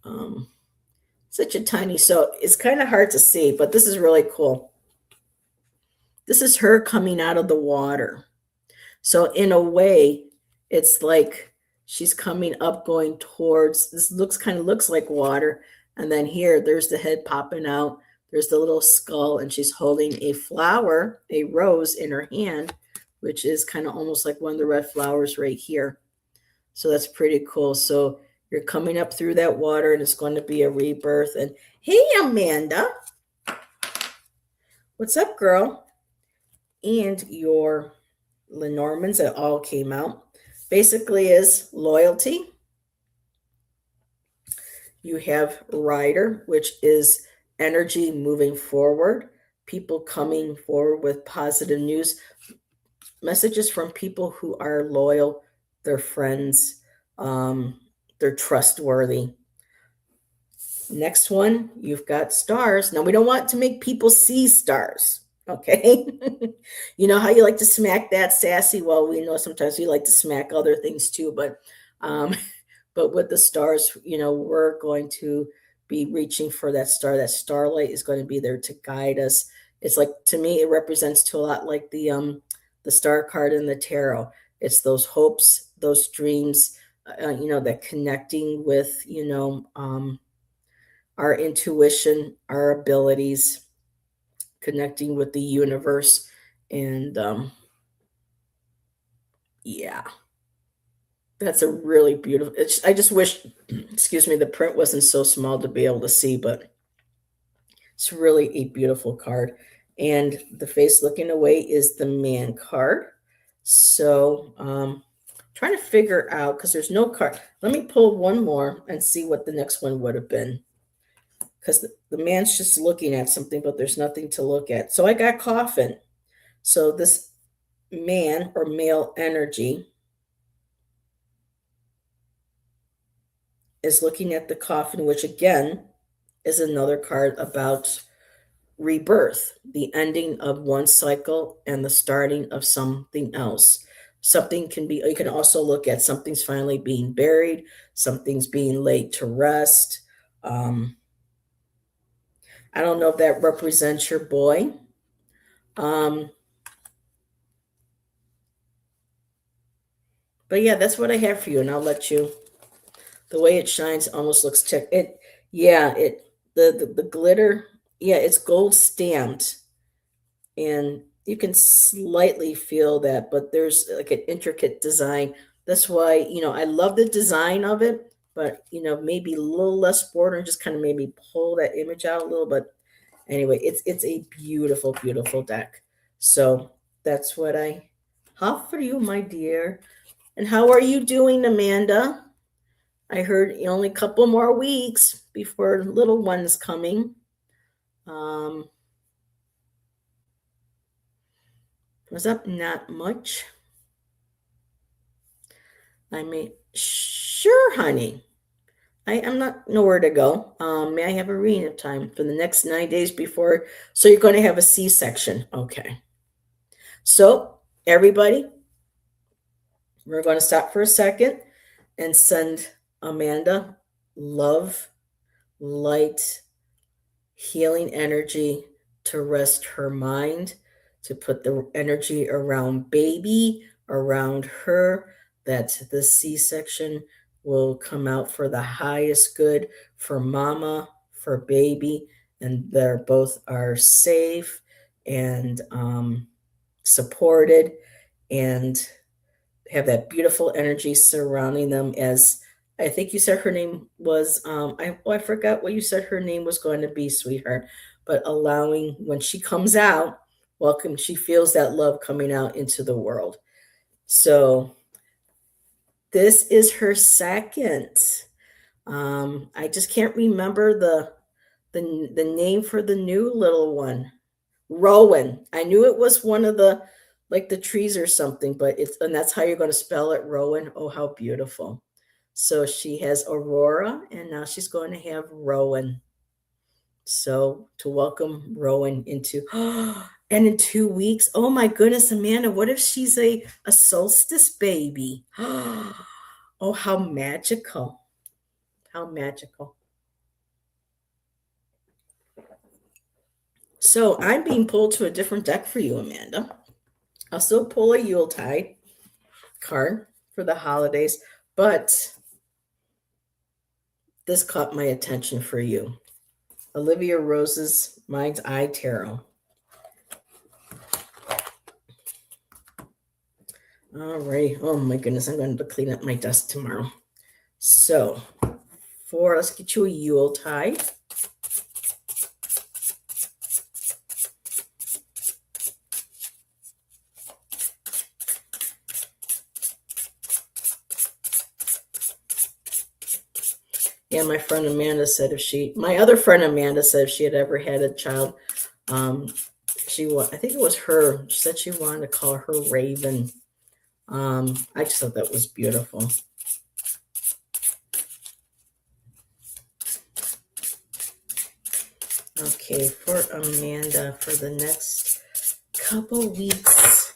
Um, Such a tiny, so it's kind of hard to see, but this is really cool. This is her coming out of the water. So in a way, it's like she's coming up, going towards, this looks like water. And then here, there's the head popping out. There's the little skull, and she's holding a flower, a rose in her hand, which is kind of almost like one of the red flowers right here. So that's pretty cool. So you're coming up through that water, and it's going to be a rebirth. And hey, Amanda, what's up, girl? And your Lenormands that all came out basically is loyalty. You have rider, which is energy moving forward, people coming forward with positive news, messages from people who are loyal, they're friends, they're trustworthy. Next one, you've got stars. Now, we don't want to make people see stars. Okay. You know how you like to smack that sassy? Well, we know sometimes we like to smack other things too, um, but with the stars, we're going to be reaching for that star. That starlight is going to be there to guide us. It's like, to me, it represents to a lot like the star card in the tarot. It's those hopes, those dreams, that connecting with, our intuition, our abilities, connecting with the universe. And yeah, that's a really beautiful. I just wish, excuse me, the print wasn't so small to be able to see, but it's really a beautiful card. And the face looking away is the man card. So trying to figure out, because there's no card. Let me pull one more and see what the next one would have been. Because the man's just looking at something, but there's nothing to look at. So I got coffin. So this man or male energy is looking at the coffin, which again is another card about rebirth, the ending of one cycle and the starting of something else. Something can be, you can also look at something's finally being buried, something's being laid to rest. I don't know if that represents your boy. But yeah, that's what I have for you, and I'll let you. The way it shines almost looks check it. Yeah, the glitter. Yeah, it's gold stamped, and you can slightly feel that, but there's like an intricate design. That's why I love the design of it, but maybe a little less border, and just kind of maybe pull that image out a little. But anyway, it's a beautiful, beautiful deck. So that's what I have for you, my dear. And how are you doing, Amanda? I heard only a couple more weeks before little one's coming. Um, was up? Not much. I mean, sure, honey. I'm not nowhere to go. May I have a reading time for the next 9 days before? So you're going to have a C-section. Okay. So everybody, we're going to stop for a second and send Amanda love, light, healing energy to rest her mind, to put the energy around baby, around her, that the C-section will come out for the highest good for mama, for baby, and they're both are safe and supported, and have that beautiful energy surrounding them. As I think you said her name was, I forgot what you said her name was going to be, sweetheart, but allowing when she comes out, welcome, she feels that love coming out into the world. So this is her second. I just can't remember the name for the new little one. Rowan. I knew it was one of the like the trees or something, but it's and that's how you're going to spell it, Rowan. Oh, how beautiful. So she has Aurora and now she's going to have Rowan. So to welcome Rowan into and in 2 weeks, oh my goodness, Amanda, what if she's a solstice baby? Oh, how magical. How magical. So I'm being pulled to a different deck for you, Amanda. I'll still pull a Yuletide card for the holidays, but this caught my attention for you. Olivia Rose's Mind's Eye Tarot. All right. Oh my goodness, I'm going to clean up my desk tomorrow. So, let's get you a Yuletide. Yeah, my other friend Amanda said if she had ever had a child, I think it was her. She said she wanted to call her Raven. I just thought that was beautiful. Okay, for Amanda for the next couple weeks.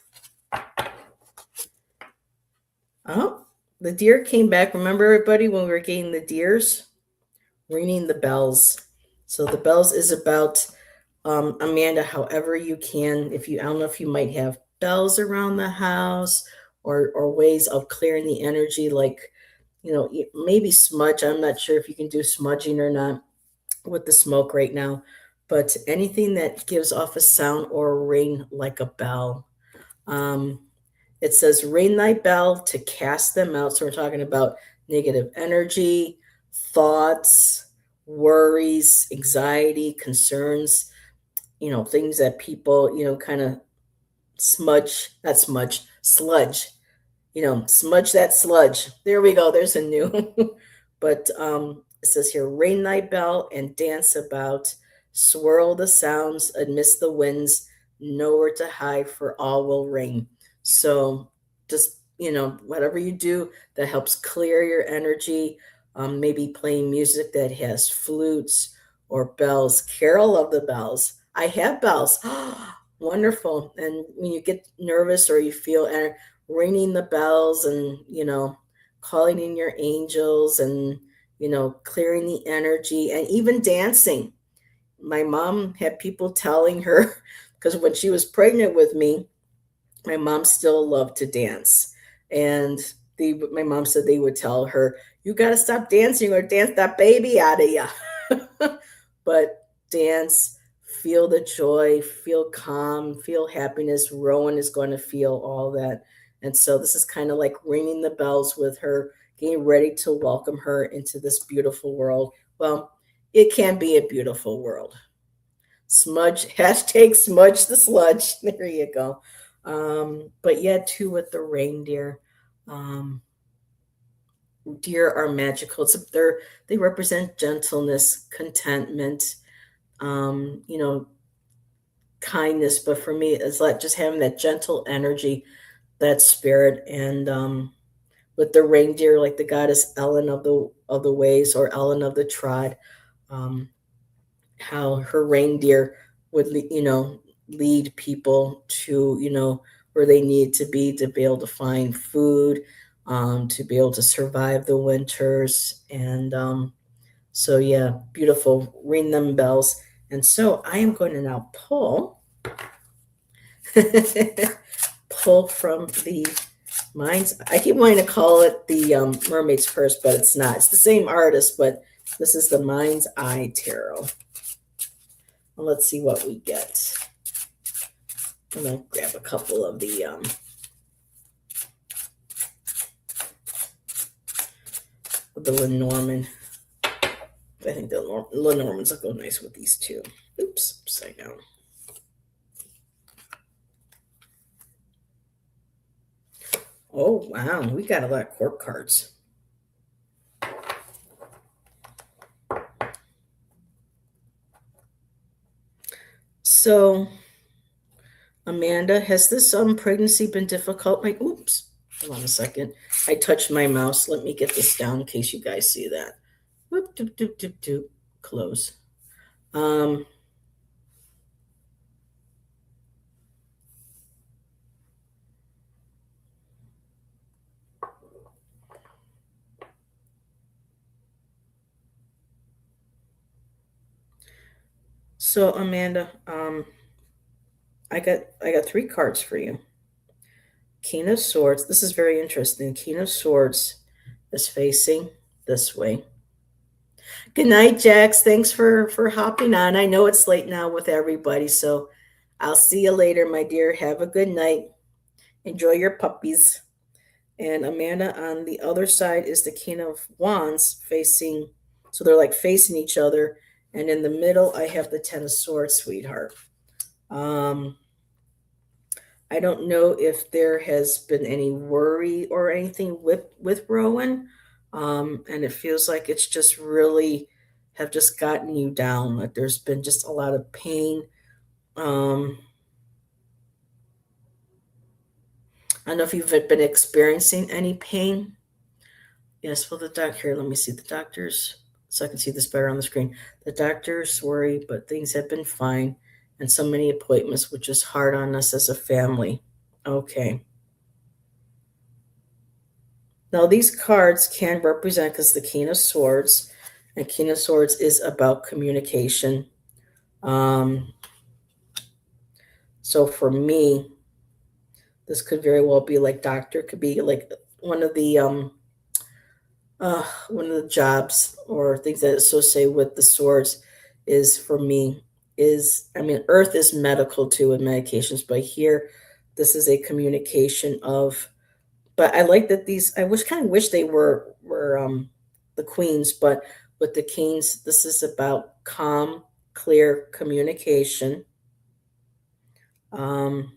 Oh, the deer came back. Remember, everybody, when we were getting the deers? Ringing the bells. So the bells is about Amanda, however you can. I don't know if you might have bells around the house or ways of clearing the energy, like maybe smudge. I'm not sure if you can do smudging or not with the smoke right now, but anything that gives off a sound or a ring like a bell. It says, ring thy bell to cast them out. So we're talking about negative energy, thoughts, worries, anxiety, concerns, things that people, kind of not smudge, sludge, smudge that sludge. There we go. There's a new. But it says here, ring thy bell and dance about, swirl the sounds amidst the winds, nowhere to hide, for all will ring. So just, whatever you do that helps clear your energy, maybe playing music that has flutes or bells. Carol of the bells. I have bells. Wonderful. And when you get nervous or you feel ringing the bells and, calling in your angels and, clearing the energy and even dancing. My mom had people telling her, because when she was pregnant with me, my mom still loved to dance. And my mom said they would tell her, you got to stop dancing or dance that baby out of you. But dance, feel the joy, feel calm, feel happiness. Rowan is going to feel all that. And so this is kind of like ringing the bells with her, getting ready to welcome her into this beautiful world. Well, it can be a beautiful world. Smudge, hashtag smudge the sludge. There you go. But yeah, too, with the reindeer. Deer are magical. They represent gentleness, contentment, kindness. But for me, it's like just having that gentle energy, that spirit. And with the reindeer, like the goddess Ellen of the ways, or Ellen of the trod, how her reindeer would lead people to where they need to be able to find food, to be able to survive the winters. And so yeah, beautiful. Ring them bells. And so I am going to now pull from the Mind's. I keep wanting to call it the Mermaid's Purse, but it's not. It's the same artist, but this is the Mind's Eye Tarot. Well, let's see what we get. I'm gonna grab a couple of the Lenormand. I think the Lenormands will go nice with these too. Oops, upside down. Oh wow, we got a lot of court cards. So, Amanda, has this pregnancy been difficult? Oops, hold on a second. I touched my mouse. Let me get this down in case you guys see that. Whoop, doop, doop, doop, doop. Close. Um, so Amanda, I got three cards for you. King of Swords. This is very interesting. King of Swords is facing this way. Good night, Jax. Thanks for hopping on. I know it's late now with everybody, so I'll see you later, my dear. Have a good night. Enjoy your puppies. And Amanda, on the other side is the King of Wands facing, so they're like facing each other. And in the middle, I have the Ten of Swords, sweetheart. I don't know if there has been any worry or anything with Rowan, and it feels like it's just really have just gotten you down. Like there's been just a lot of pain. Um, I don't know if you've been experiencing any pain. Yes, well, the doctor here. Let me see the doctors so I can see this better on the screen. The doctors worry, but things have been fine, and so many appointments, which is hard on us as a family. Okay. Now, these cards can represent, because the King of Swords, and King of Swords is about communication. Um, so for me, this could very well be like doctor, could be like one of the jobs or things that associate with the swords is for me is I mean earth is medical too with medications, but here this is a communication of but I like that these. I wish they were the queens, but with the kings, this is about calm, clear communication. Um,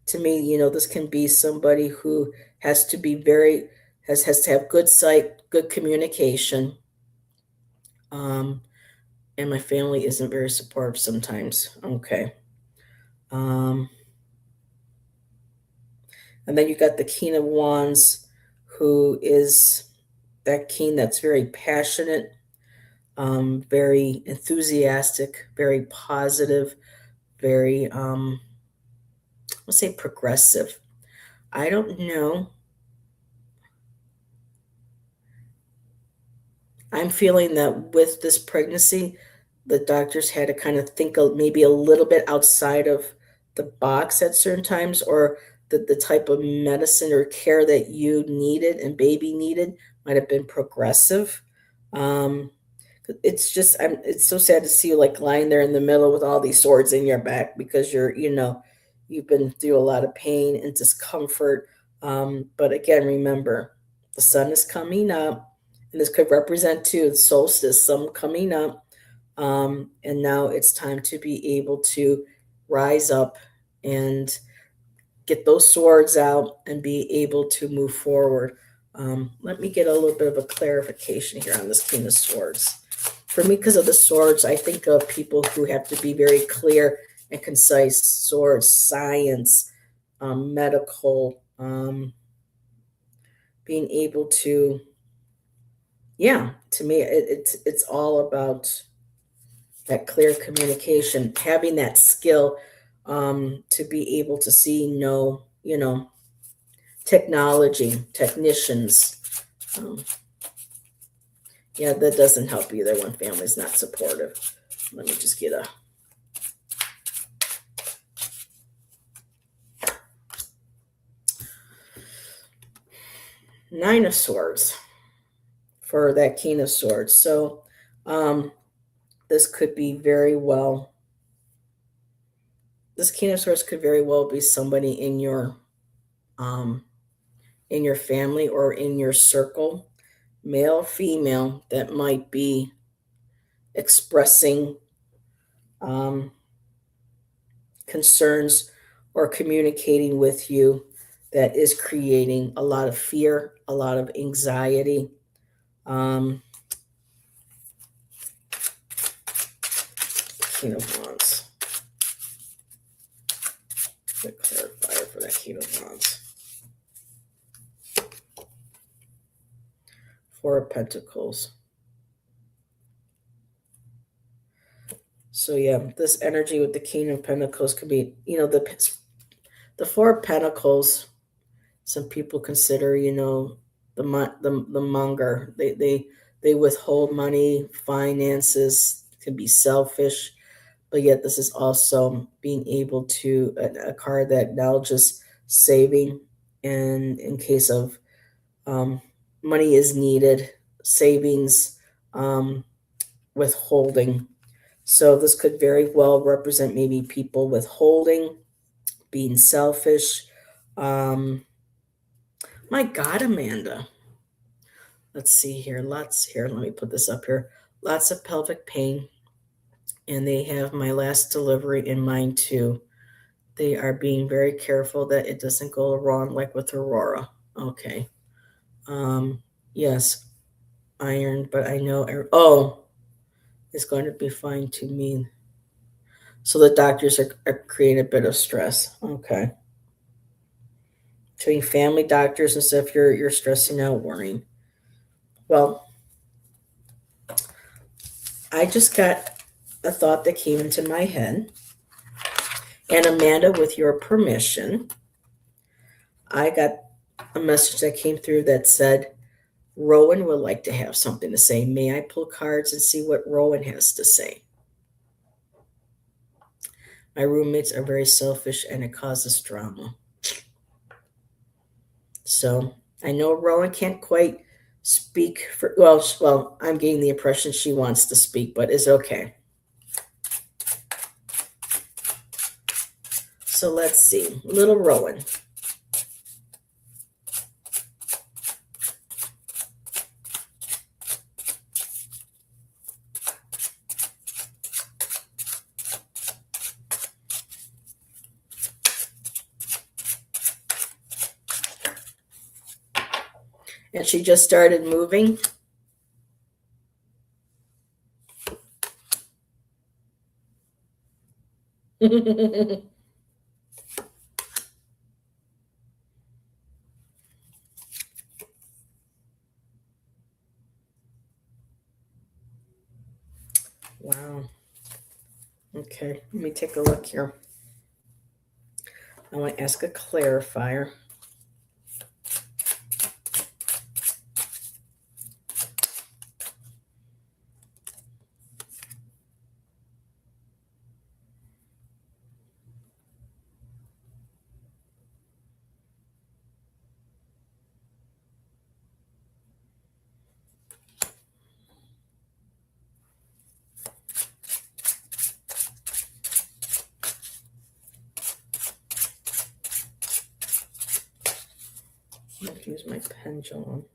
to me, this can be somebody who has to be very has to have good sight, good communication. Um, and my family isn't very supportive sometimes. Okay. Um, and then you got the King of Wands, who is that king that's very passionate, very enthusiastic, very positive, very, let's say, progressive. I don't know. I'm feeling that with this pregnancy, the doctors had to kind of think maybe a little bit outside of the box at certain times, or the type of medicine or care that you needed and baby needed might have been progressive. Um, it's so sad to see you like lying there in the middle with all these swords in your back because you've been through a lot of pain and discomfort. But again, remember, the sun is coming up, and this could represent too the solstice, sun coming up. And now it's time to be able to rise up and get those swords out and be able to move forward. Let me get a little bit of a clarification here on this King of Swords. For me, because of the swords, I think of people who have to be very clear and concise. Swords, science, medical, being able to, yeah, to me, it's all about that clear communication, having that skill to be able to see, know, technology, technicians. Um, yeah, that doesn't help either when family's not supportive. Let me just get a. Nine of Swords for that King of Swords. So this could be very well This King of Swords could very well be somebody um, in your family or in your circle, male, female, that might be expressing um, concerns or communicating with you that is creating a lot of fear, a lot of anxiety. Um, King of Wands. The clarifier for that King of Wands. Four of Pentacles. So yeah, this energy with the King of Pentacles could be, the Four of Pentacles. Some people consider, the monger. They withhold money, finances, can be selfish, but yet this is also being able to a card that acknowledges saving, and in case of money is needed, savings, withholding. So this could very well represent maybe people withholding, being selfish. My God, Amanda. Let's see here. Let me put this up here. Lots of pelvic pain. And they have my last delivery in mind too. They are being very careful that it doesn't go wrong like with Aurora. Okay. Yes, iron, but I know. It's going to be fine to me. So the doctors are creating a bit of stress. Okay. Between family doctors and stuff, you're stressing out, worrying. Well, I just got a thought that came into my head. And Amanda, with your permission, I got a message that came through that said, Rowan would like to have something to say. May I pull cards and see what Rowan has to say? My roommates are very selfish and it causes drama. So I know Rowan can't quite speak for, well, I'm getting the impression she wants to speak, but it's okay. So let's see. Little Rowan. And she just started moving. Wow. Okay, let me take a look here. I want to ask a clarifier. I have to use my pendulum.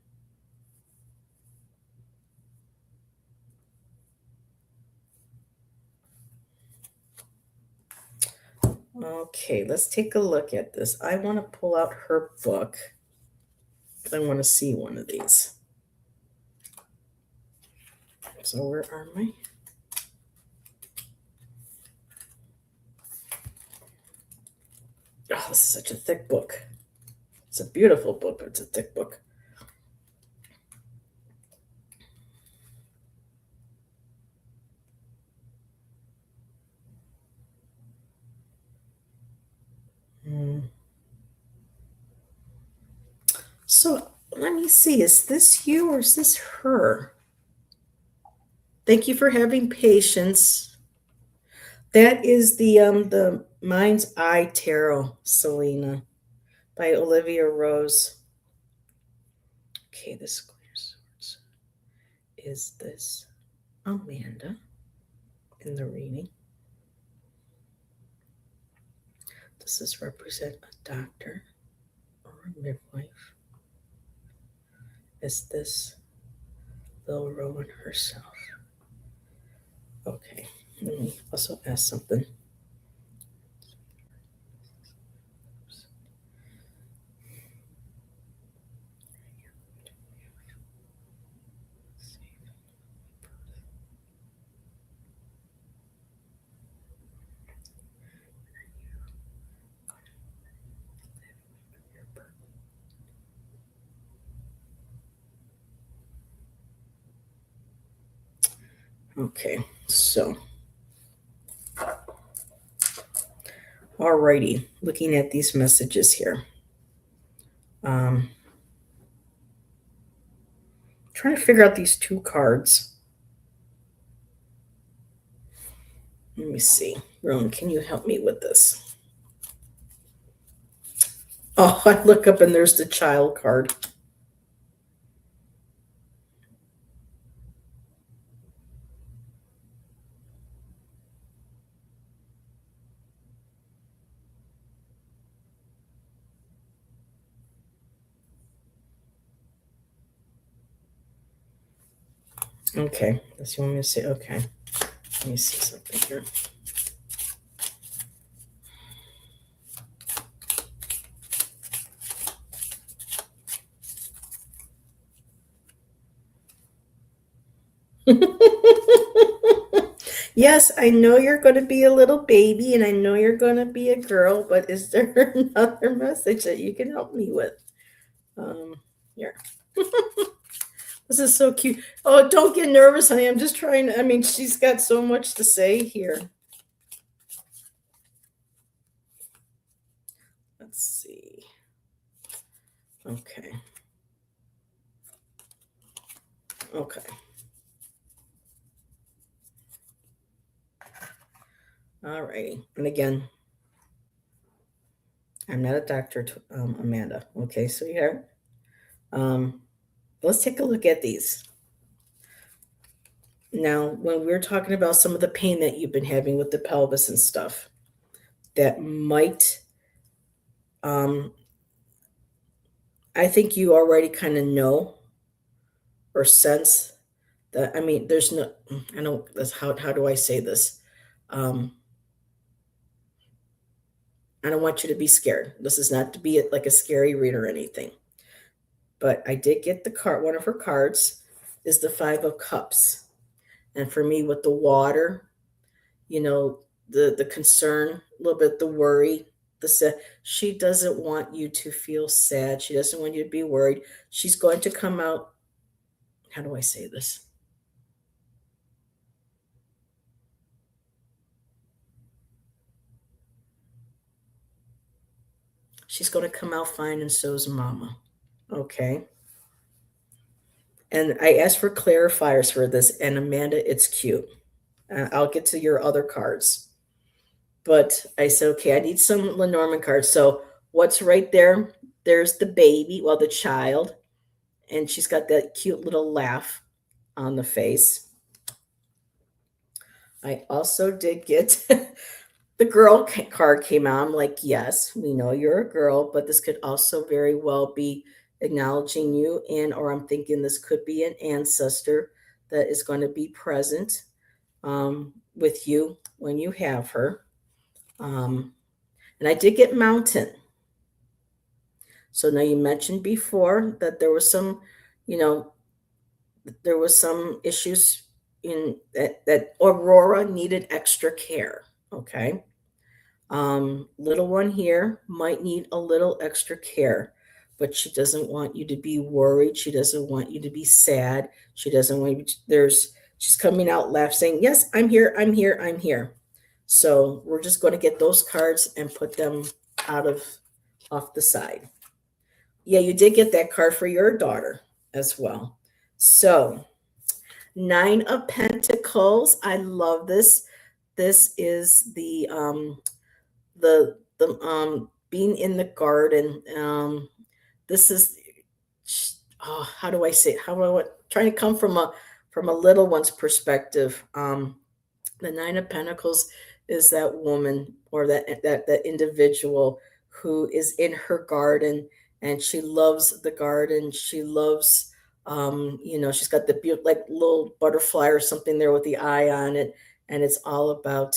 Okay, let's take a look at this. I want to pull out her book. I want to see one of these. So where are my? Oh, this is such a thick book. It's a beautiful book, but it's a thick book. So let me see. Is this you or is this her? Thank you for having patience. That is the Mind's Eye Tarot, Selena, by Olivia Rose. Okay, this Queen of Swords. Is this Amanda in the reading? Does this represent a doctor or a midwife? Is this Lil Rowan herself? Okay, let me also ask something. Okay, so alrighty, looking at these messages here. Trying to figure out these two cards. Let me see. Rowan, can you help me with this? Oh, I look up and there's the child card. Okay, that's you want me to say. Okay, let me see something here. Yes, I know you're going to be a little baby and I know you're going to be a girl, but is there another message that you can help me with? Here. This is so cute. Oh, don't get nervous, honey. I'm just trying. I mean, she's got so much to say here. Let's see. Okay. Okay. All righty. And again, I'm not a doctor, Amanda. Okay, so here. Let's take a look at these. Now, when we're talking about some of the pain that you've been having with the pelvis and stuff, that might, I think you already kind of know or sense that. I mean, there's no, I don't, that's how do I say this? I don't want you to be scared. This is not to be like a scary read or anything. But I did get the card. One of her cards is the Five of Cups. And for me, with the water, the concern, a little bit the worry, she doesn't want you to feel sad. She doesn't want you to be worried. She's going to come out. How do I say this? She's going to come out fine, and so's mama. Okay. And I asked for clarifiers for this, and Amanda, it's cute. I'll get to your other cards. But I said, okay, I need some Lenormand cards. So what's right there? There's the baby, well, the child, and she's got that cute little laugh on the face. I also did get the girl card came out. I'm like, yes, we know you're a girl, but this could also very well be acknowledging you, or I'm thinking this could be an ancestor that is going to be present with you when you have her. And I did get mountain. So now you mentioned before that there was some, there was some issues in that Aurora needed extra care. Okay. Little one here might need a little extra care, but she doesn't want you to be worried. She doesn't want you to be sad. She doesn't want you, she's coming out laughing, saying, yes, I'm here, I'm here, I'm here. So we're just going to get those cards and put them off the side. Yeah, you did get that card for your daughter as well. So 9 of Pentacles. I love this. This is the being in the garden. This is how do I say? Trying to come from a little one's perspective. The 9 of Pentacles is that woman or that individual who is in her garden and she loves the garden. She loves, she's got the like little butterfly or something there with the eye on it, and it's all about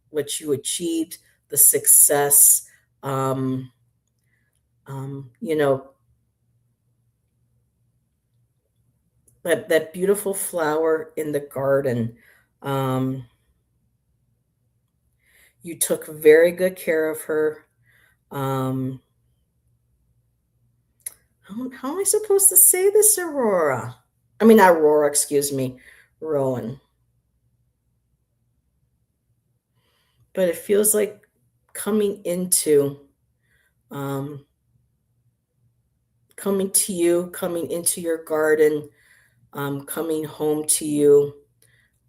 what you achieved, the success, um, you know, that beautiful flower in the garden. Um, you took very good care of her. Um, how am I supposed to say this, Aurora? I mean, not Aurora, excuse me, Rowan. But it feels like coming into, um, coming to you, coming into your garden, coming home to you.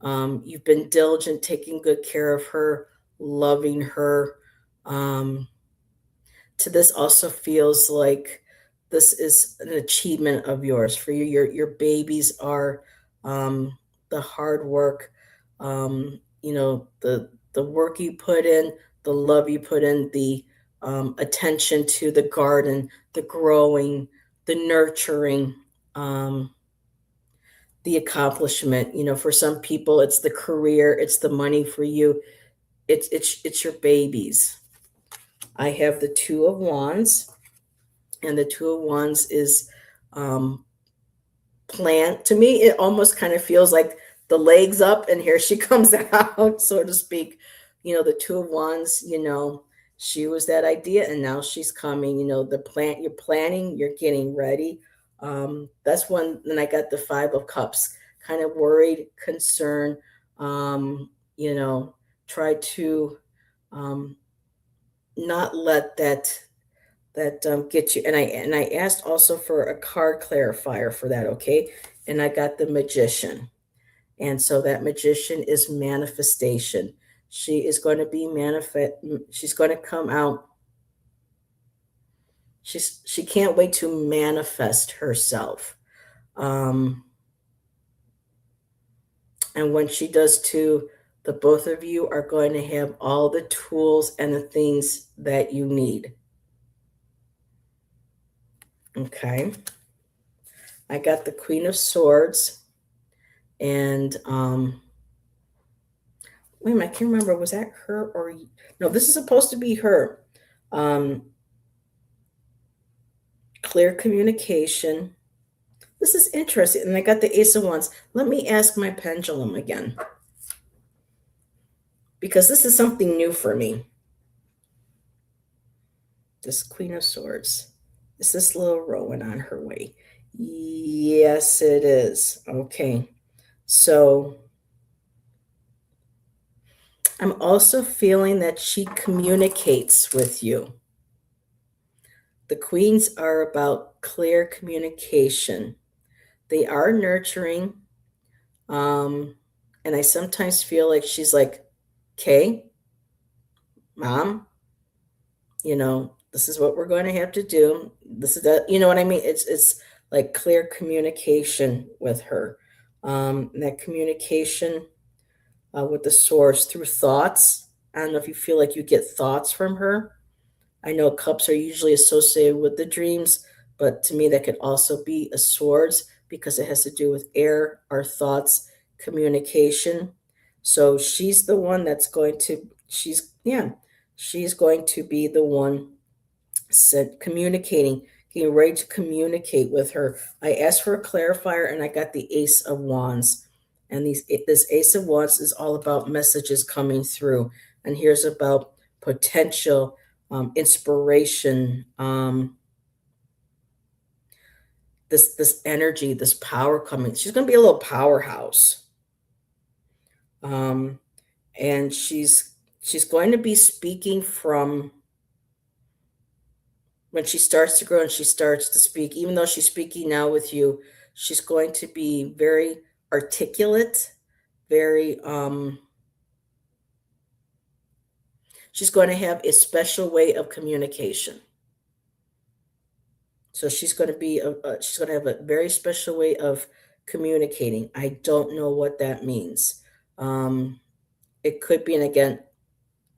You've been diligent, taking good care of her, loving her. Um, to this also feels like this is an achievement of yours for you. Your babies are the hard work, the work you put in, the love you put in, the attention to the garden, the growing, the nurturing, um, the accomplishment. For some people, it's the career, it's the money. For you, it's your babies. I have the Two of Wands, and the Two of Wands is um, plant. To me, it almost kind of feels like the legs up, and here she comes out, so to speak. The Two of Wands. She was that idea, and now she's coming. The plant. You're planning. You're getting ready. That's when. Then I got the Five of Cups. Kind of worried, concerned. Um, you know, try to um, not let that get you. And I asked also for a card clarifier for that, okay? And I got the Magician. And so that Magician is manifestation. She is going to be manifest. She's going to come out. She can't wait to manifest herself. Um, and when she does too, the both of you are going to have all the tools and the things that you need. Okay. I got the Queen of Swords, and wait a minute, I can't remember. Was that her or no? This is supposed to be her. Um, Clear communication. This is interesting. And I got the Ace of Wands. Let me ask my pendulum again, because this is something new for me. This Queen of Swords. Is this little Rowan on her way? Yes, it is. Okay. So I'm also feeling that she communicates with you. The queens are about clear communication. They are nurturing. Um, and I sometimes feel like she's like, okay, mom, this is what we're going to have to do. This is that, you know what I mean? It's like clear communication with her. And that communication with the source through thoughts. I don't know if you feel like you get thoughts from her. I know cups are usually associated with the dreams, but to me, that could also be a swords because it has to do with air, our thoughts, communication. So she's the one that's going to, she's going to be the one said communicating, getting ready to communicate with her. I asked for a clarifier and I got the Ace of Wands. And this Ace of Wands is all about messages coming through. And here's about potential inspiration, this energy, this power coming. She's going to be a little powerhouse, um, and she's going to be speaking from when she starts to grow and she starts to speak. Even though she's speaking now with you, she's going to be very articulate, very. She's going to have a special way of communication. So she's going to be she's going to have a very special way of communicating. I don't know what that means. Um, It could be, and again,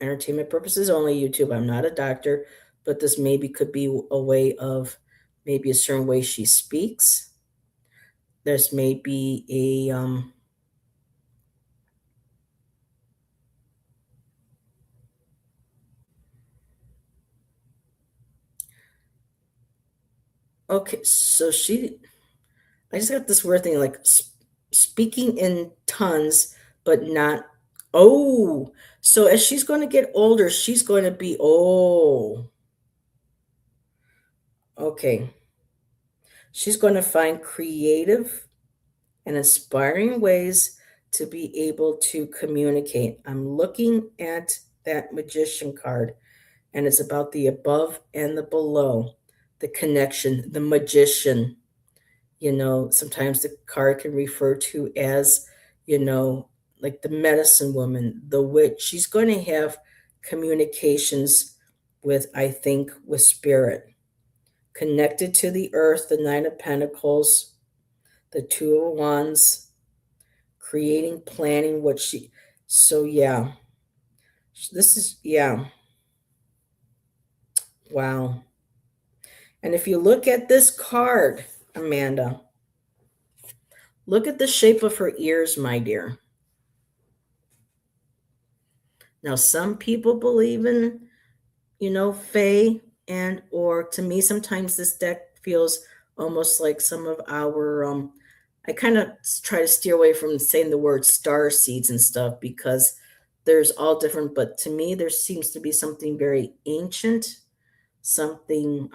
entertainment purposes only, YouTube. I'm not a doctor, but this maybe could be a way of maybe a certain way she speaks. There's maybe a okay, so she I just got this weird thing like speaking in tons, but not. Oh, so as she's going to get older, she's going to be. Oh, okay. She's going to find creative and inspiring ways to be able to communicate. I'm looking at that magician card, and it's about the above and the below, the connection, the magician. Sometimes the card can refer to as, you know, like the medicine woman, the witch. She's going to have communications with, I think, with spirit, connected to the earth, the Nine of Pentacles, the Two of Wands, creating, planning what she. So, yeah, yeah, wow. And if you look at this card, Amanda, look at the shape of her ears, my dear. Now, some people believe in, fae, and or to me, sometimes this deck feels almost like some of our. I kind of try to steer away from saying the word star seeds and stuff because there's all different. But to me, there seems to be something very ancient, something.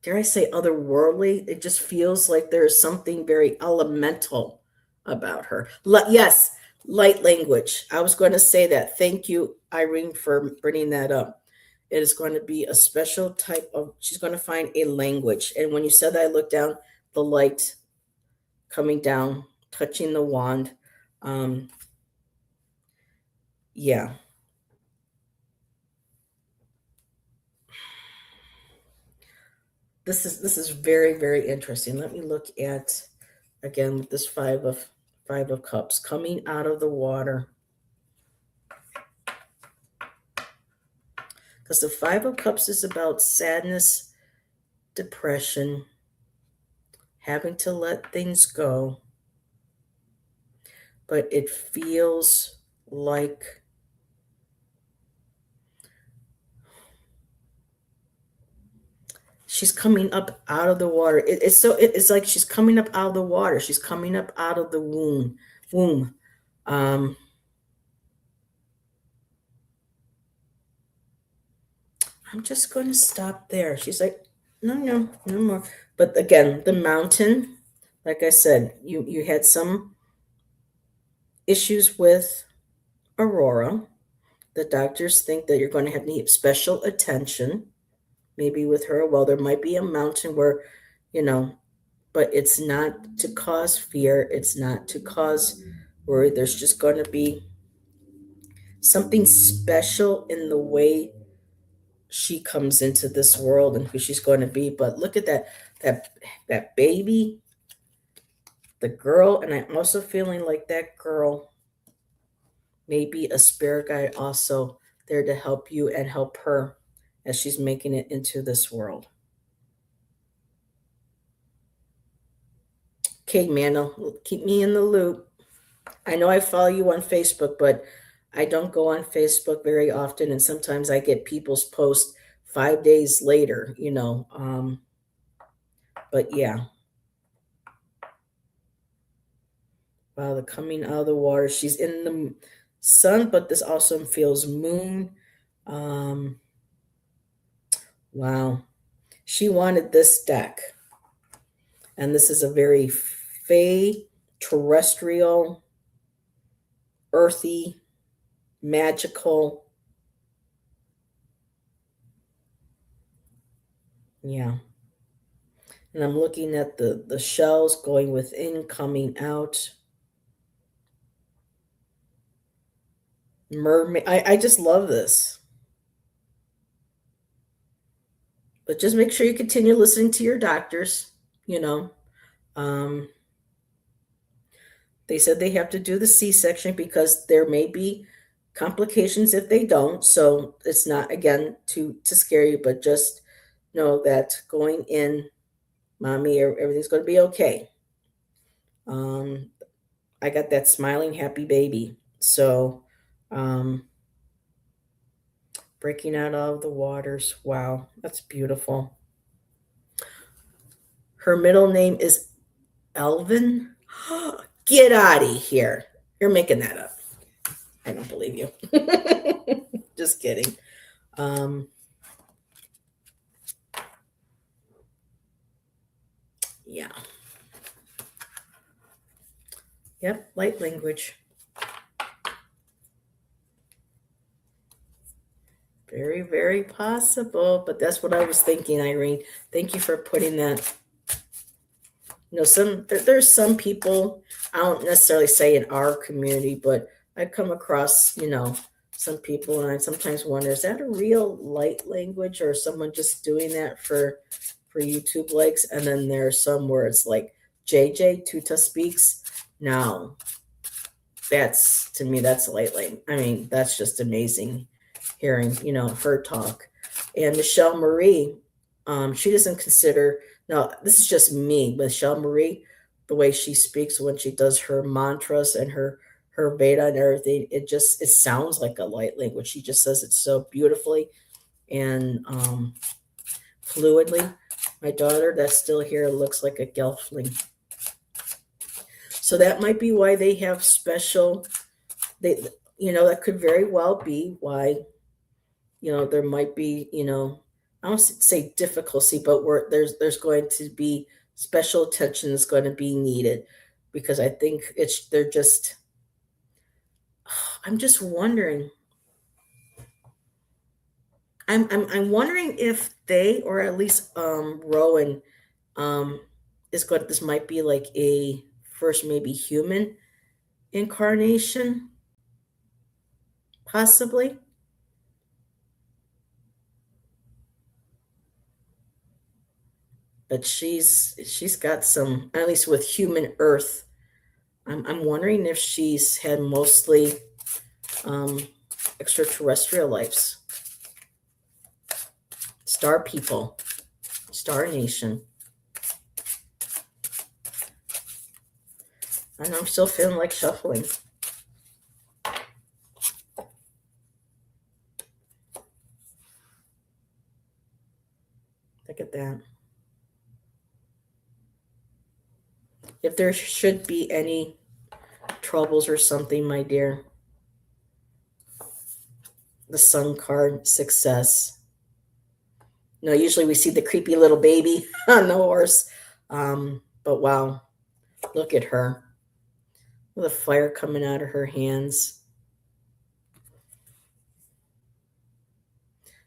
Dare I say otherworldly? It just feels like there's something very elemental about her. Yes, light language. I was going to say that. Thank you, Irene, for bringing that up. It is going to be a special type of, she's going to find a language. And when you said that, I looked down, the light coming down, touching the wand. Um, yeah. This is very, very interesting. Let me look at again with this five of cups coming out of the water. Because the Five of Cups is about sadness, depression, having to let things go. But it feels like she's coming up out of the water. It's like she's coming up out of the water. She's coming up out of the womb. Um, I'm just going to stop there. She's like, no, no, no more. But again, the mountain, like I said, you had some issues with Aurora. The doctors think that you're going to have need special attention, maybe with her. Well, there might be a mountain where, you know, but it's not to cause fear. It's not to cause worry. There's just going to be something special in the way she comes into this world and who she's going to be. But look at that that baby, the girl, and I'm also feeling like that girl may be a spirit guide also there to help you and help her as she's making it into this world. Okay, Mano, keep me in the loop. I know I follow you on Facebook, but I don't go on Facebook very often, and sometimes I get people's posts 5 days later. But yeah, wow, the coming out of the water. She's in the sun, but this also feels moon. Um, wow, she wanted this deck, and this is a very fey, terrestrial, earthy, magical. Yeah. And I'm looking at the shells going within, coming out. Mermaid. I just love this. But just make sure you continue listening to your doctors, you know. Um, They said they have to do the C-section because there may be complications if they don't. So it's not, again, to scare you, but just know that going in, mommy, everything's going to be okay. Um, I got that smiling, happy baby. So, um, breaking out of the waters. Wow, that's beautiful. Her middle name is Elvin. Get out of here. You're making that up. I don't believe you. Just kidding. Um, yeah. Yep, light language. Very, very possible. But that's what I was thinking, Irene. Thank you for putting that. There's some people, I don't necessarily say in our community, but I come across, some people, and I sometimes wonder, is that a real light language or someone just doing that for YouTube likes? And then there's some where it's like JJ Tuta speaks. Now, that's, to me, that's light language. I mean, that's just amazing hearing, her talk. And Michelle Marie, she doesn't consider, no, this is just me, Michelle Marie, the way she speaks when she does her mantras and her Veda and everything, it sounds like a light language. She just says it so beautifully and fluidly. My daughter that's still here looks like a Gelfling. So that might be why they have special, that could very well be why, there might be, I don't say difficulty, but there's going to be special attention is going to be needed because I think they're just, I'm just wondering. I'm wondering if they, or at least Rowan, um this might be like a first maybe human incarnation, possibly. But she's got some, at least with human Earth. I'm wondering if she's had mostly um, extraterrestrial lives, star people, star nation. And I'm still feeling like shuffling. Look at that. If there should be any troubles or something, my dear, the sun card, success. Usually we see the creepy little baby on the horse. But wow, look at her. The fire coming out of her hands.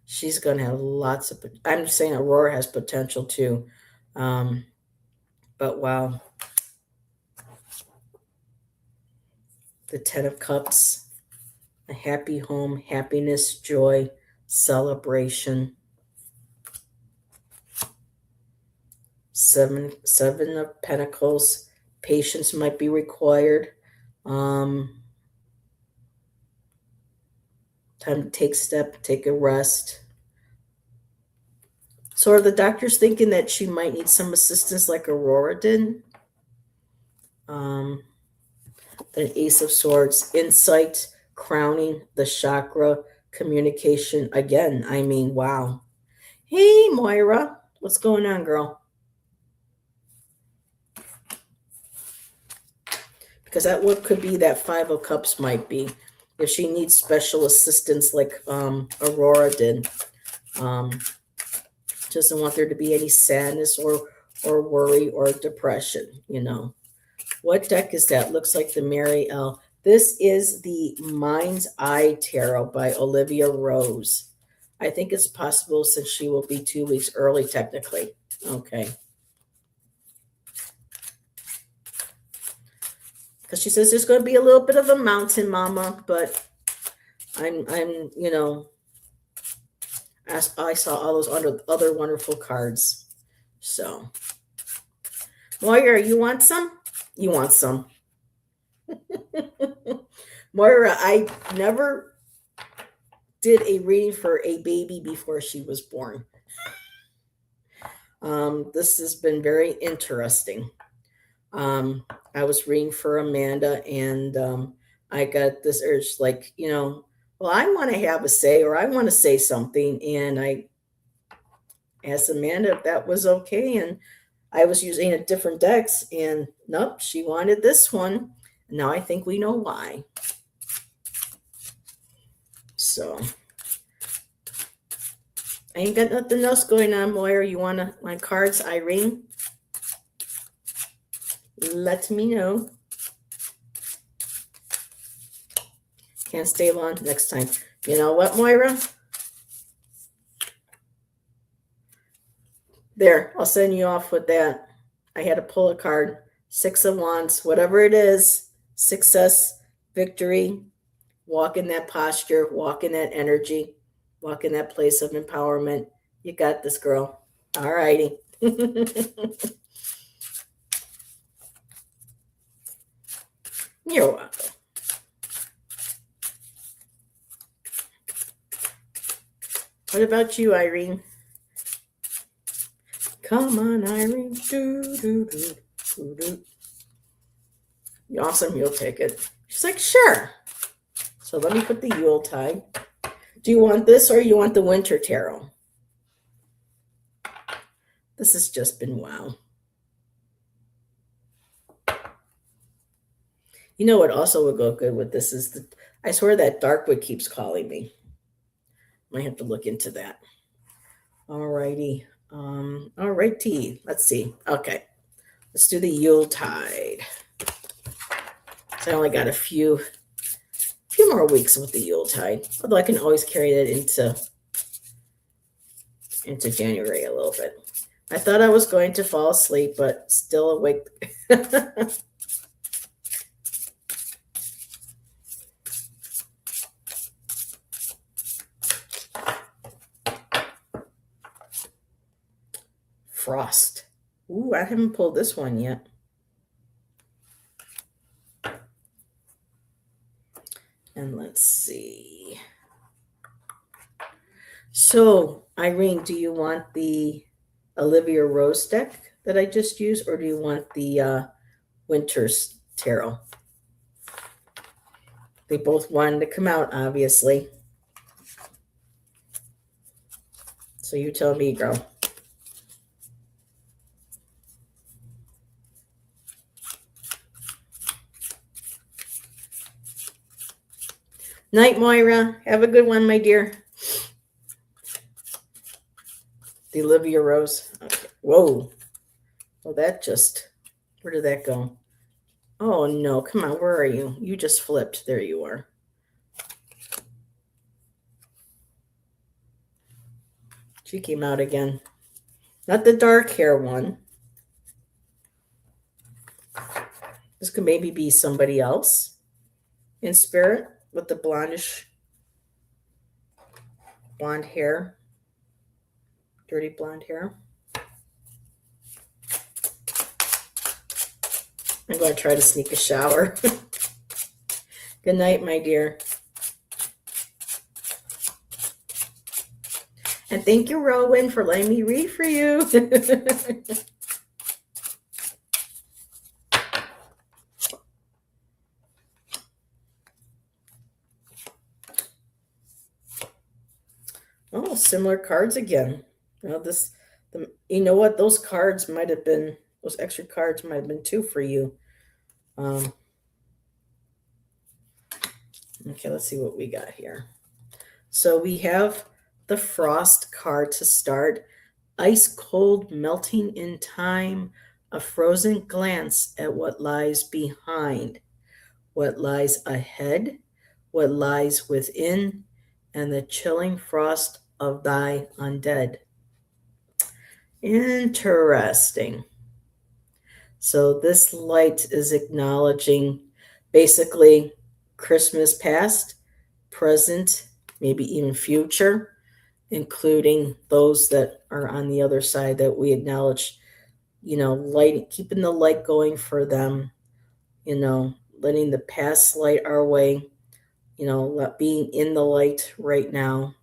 She's going to have lots of, I'm saying Aurora has potential too. But wow. The Ten of Cups, a happy home, happiness, joy, celebration. Seven of Pentacles, patience might be required. Time to take a step, take a rest. So are the doctors thinking that she might need some assistance like Aurora did? The Ace of Swords, insight, crowning, the chakra, communication. Again, I mean, wow. Hey, Moira, what's going on, girl? Because that what could be that Five of Cups might be. If she needs special assistance like Aurora did. Doesn't want there to be any sadness or worry or depression, What deck is that? Looks like the Mary L. This is the Mind's Eye Tarot by Olivia Rose. I think it's possible since she will be 2 weeks early, technically. Okay. Because she says there's going to be a little bit of a mountain, Mama, but I'm I saw all those other wonderful cards. So, Moira, you want some? You want some? Moira, I never did a reading for a baby before she was born. This has been very interesting. Um, I was reading for Amanda, and I got this urge, like, well, I want to have a say, or I want to say something, and I asked Amanda if that was okay, and I was using a different decks, and nope, she wanted this one. Now I think we know why. So I ain't got nothing else going on, Moira. You want my cards, Irene? Let me know. Can't stay long next time. You know what, Moira? There, I'll send you off with that. I had to pull a card. Six of Wands, whatever it is, success, victory, walk in that posture, walk in that energy, walk in that place of empowerment. You got this, girl. All righty. You're welcome. What about you, Irene? Come on, Irene. Do, do, do, do, do. Awesome, you'll take it. She's like, sure. So let me put the Yuletide. Do you want this or you want the Winter Tarot? This has just been wow. You know what also would go good with this is I swear that Darkwood keeps calling me. Might have to look into that. All righty. All righty. Let's see. Okay. Let's do the Yuletide. So I only got a few more weeks with the Yuletide. Although I can always carry that into January a little bit. I thought I was going to fall asleep, but still awake. Frost. Ooh, I haven't pulled this one yet. And let's see. So, Irene, do you want the Olivia Rose deck that I just used, or do you want the Winter's Tarot? They both wanted to come out, obviously. So you tell me, girl. Night, Moira. Have a good one, my dear. The Olivia Rose. Okay. Whoa. Well, that just... Where did that go? Oh, no. Come on. Where are you? You just flipped. There you are. She came out again. Not the dark hair one. This could maybe be somebody else in spirit with the blonde hair. Dirty blonde hair. I'm going to try to sneak a shower. Good night, my dear. And thank you, Rowan, for letting me read for you. Oh, similar cards again. Well, you know what? Those cards might have been, those extra cards might have been two for you. Okay, let's see what we got here. So we have the Frost card to start. Ice cold melting in time, a frozen glance at what lies behind, what lies ahead, what lies within, and the chilling frost of thy undead. Interesting. So this light is acknowledging basically Christmas past, present, maybe even future, including those that are on the other side that we acknowledge, light, keeping the light going for them, letting the past light our way, being in the light right now,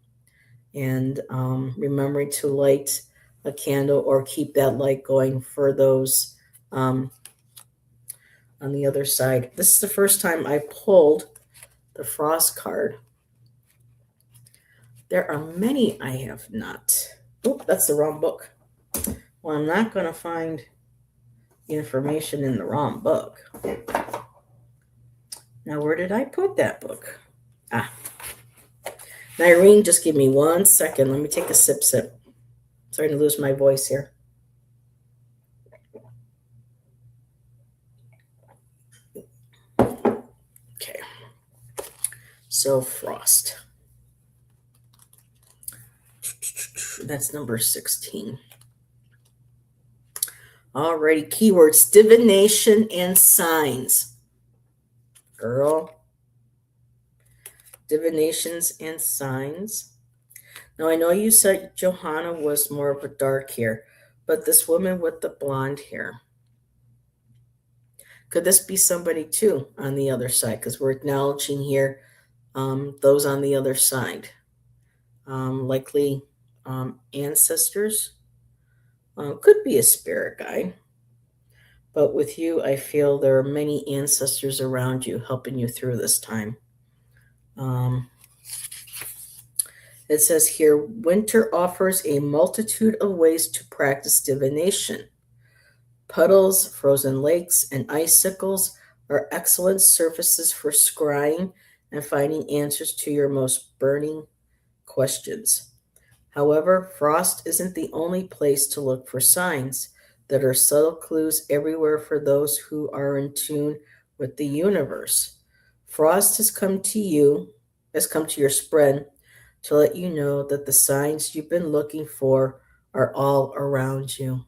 and remembering to light a candle or keep that light going for those um, on the other side. This is the first time I pulled the frost card. There are many I have not. Oh, that's the wrong book. Well, I'm not going to find information in the wrong book. Now, where did I put that book? Ah. Irene, just give me 1 second. Let me take a sip. Starting to lose my voice here. Okay. So, frost. That's number 16. Alrighty, keywords, divination and signs. Girl. Divinations and signs. Now, I know you said Johanna was more of a dark hair, but this woman with the blonde hair, could this be somebody too on the other side? Because we're acknowledging here those on the other side. Likely ancestors. Could be a spirit guide. But with you, I feel there are many ancestors around you helping you through this time. It says here, winter offers a multitude of ways to practice divination. Puddles, frozen lakes, and icicles are excellent surfaces for scrying and finding answers to your most burning questions. However, frost isn't the only place to look for signs. There are subtle clues everywhere for those who are in tune with the universe. Frost has come to your spread to let you know that the signs you've been looking for are all around you.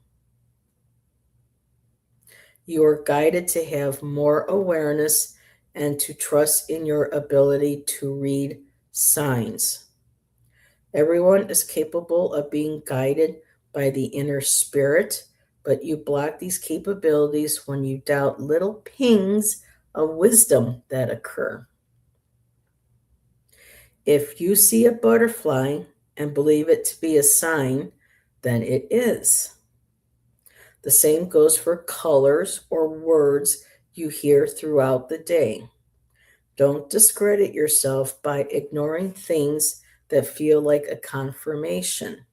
You are guided to have more awareness and to trust in your ability to read signs. Everyone is capable of being guided by the inner spirit, but you block these capabilities when you doubt little pings of wisdom that occur. If you see a butterfly and believe it to be a sign, then it is. The same goes for colors or words you hear throughout the day. Don't discredit yourself by ignoring things that feel like a confirmation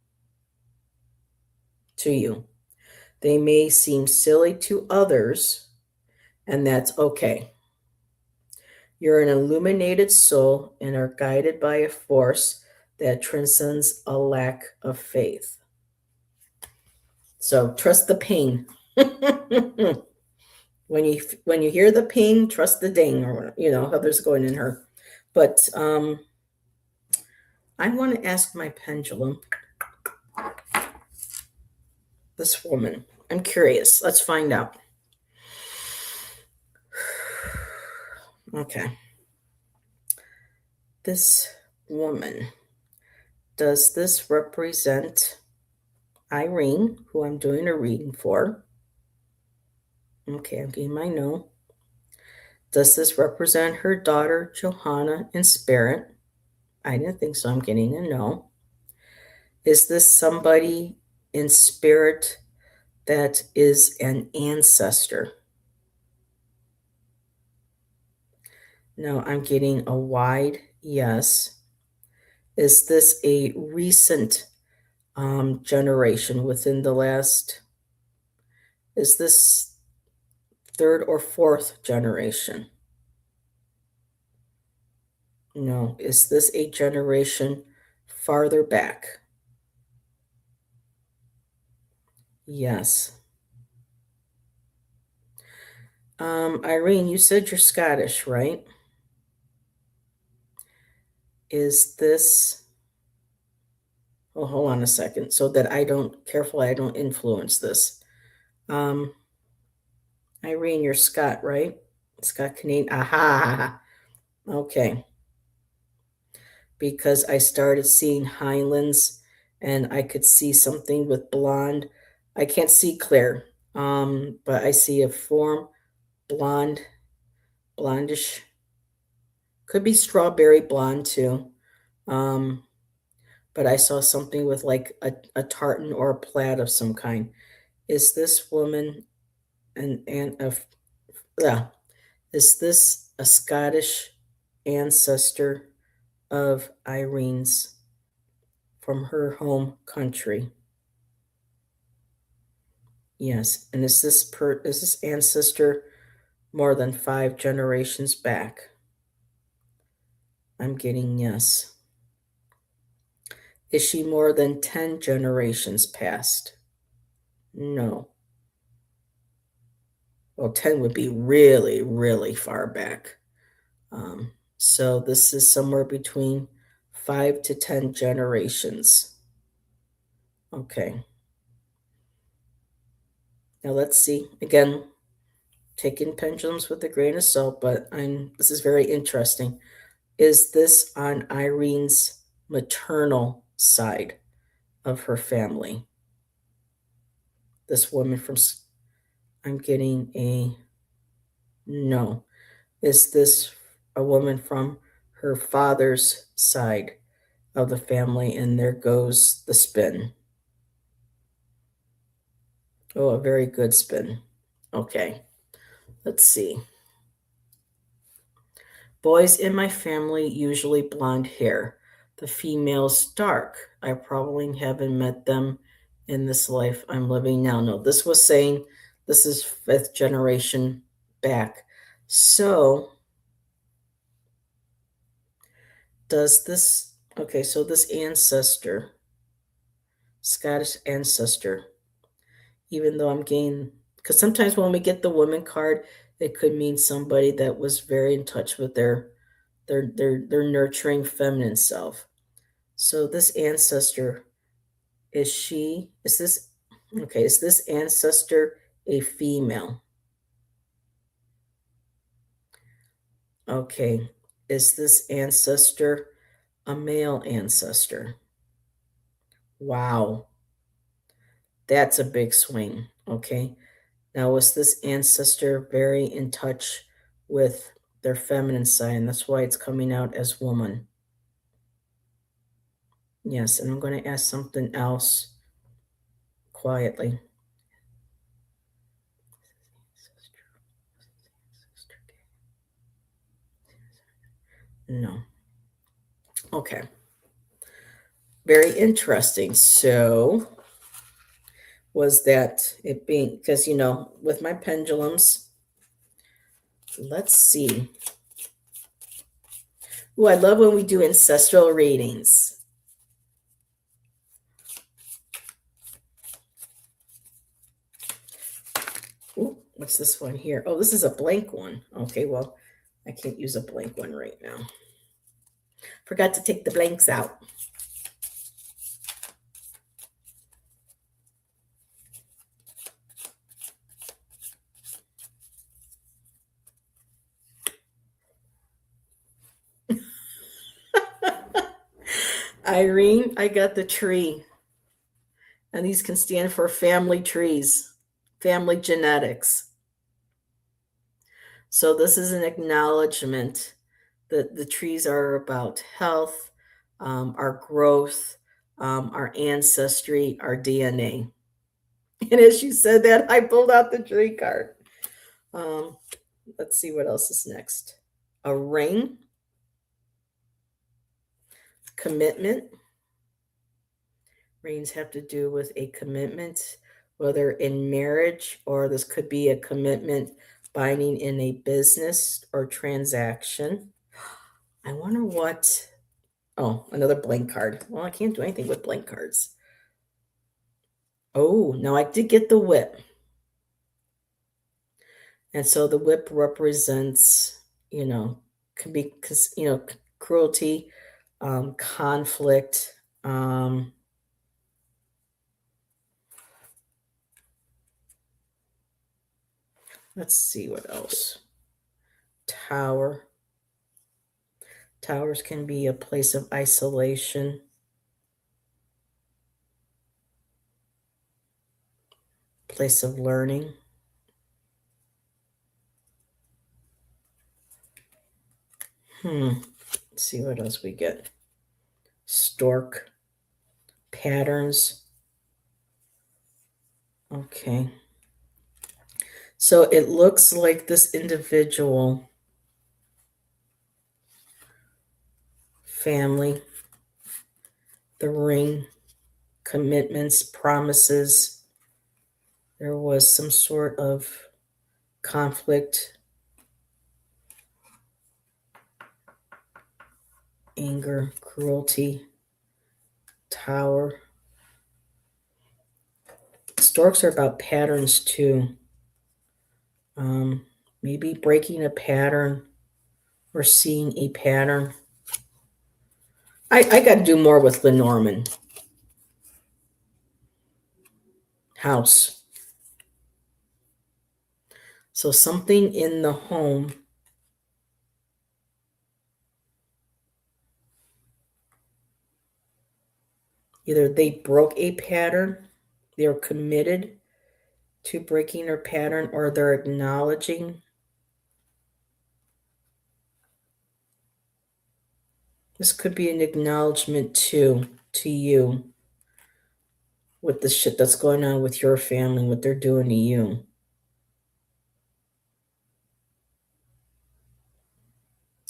to you. They may seem silly to others, and that's okay. You're an illuminated soul and are guided by a force that transcends a lack of faith. So trust the pain. when you hear the ping, trust the ding, or how there's going in her. But I want to ask my pendulum. This woman, I'm curious. Let's find out. Okay. This woman, does this represent Irene, who I'm doing a reading for? Okay, I'm getting my no. Does this represent her daughter, Johanna, in spirit? I didn't think so. I'm getting a no. Is this somebody in spirit that is an ancestor? No, I'm getting a wide yes. Is this a recent generation within the last? Is this third or fourth generation? No. Is this a generation farther back? Yes. Irene, you said you're Scottish, right? Is this... Well, hold on a second, so that I don't influence this. Irene, you're Scott, right? Scott Canadian. Aha. Okay. Because I started seeing Highlands and I could see something with blonde. I can't see clear, but I see a form, blonde blondish, could be strawberry blonde too. Um, but I saw something with like a tartan or a plaid of some kind. Is this woman an of yeah, is this a Scottish ancestor of Irene's from her home country? Yes. And is this ancestor more than 5 generations back? I'm getting yes. Is she more than 10 generations past? No. Well, 10 would be really, really far back. So this is somewhere between 5 to 10 generations. Okay. Now let's see. Again, taking pendulums with a grain of salt, but this is very interesting. Is this on Irene's maternal side of her family? This woman from, I'm getting a no. Is this a woman from her father's side of the family? And there goes the spin. Oh, a very good spin. Okay, let's see. Boys in my family usually blonde hair. The females dark. I probably haven't met them in this life I'm living now. No, this was saying this is 5th generation back. So does this, okay, so this ancestor, Scottish ancestor, even though I'm getting, because sometimes when we get the woman card, it could mean somebody that was very in touch with their nurturing feminine self. So this ancestor, is this, okay, is this ancestor a female? Okay, is this ancestor a male ancestor? Wow, that's a big swing. Okay, now was this ancestor very in touch with their feminine side? And that's why it's coming out as woman. Yes, and I'm going to ask something else quietly. No. Okay. Very interesting. So, was that it being, because, with my pendulums, let's see. Oh, I love when we do ancestral readings. Ooh, what's this one here? Oh, this is a blank one. Okay, well, I can't use a blank one right now. Forgot to take the blanks out. Irene, I got the tree. And these can stand for family trees, family genetics. So this is an acknowledgement that the trees are about health, our growth, our ancestry, our DNA. And as you said that, I pulled out the tree card. Um, let's see what else is next. A ring, commitment. Rings have to do with a commitment, whether in marriage or this could be a commitment binding in a business or transaction. I wonder what. Oh, another blank card. Well, I can't do anything with blank cards. Oh, now I did get the whip. And so the whip represents, can be, cruelty, conflict. Let's see what else. Tower. Towers can be a place of isolation, place of learning. Let's see what else we get. Stork patterns. Okay. So it looks like this individual family, the ring, commitments, promises. There was some sort of conflict, anger, cruelty, tower. Storks are about patterns too. Maybe breaking a pattern or seeing a pattern. I got to do more with Lenormand. House. So something in the home. Either they broke a pattern, they're committed to breaking their pattern, or they're acknowledging. This could be an acknowledgement too to you with the shit that's going on with your family, what they're doing to you.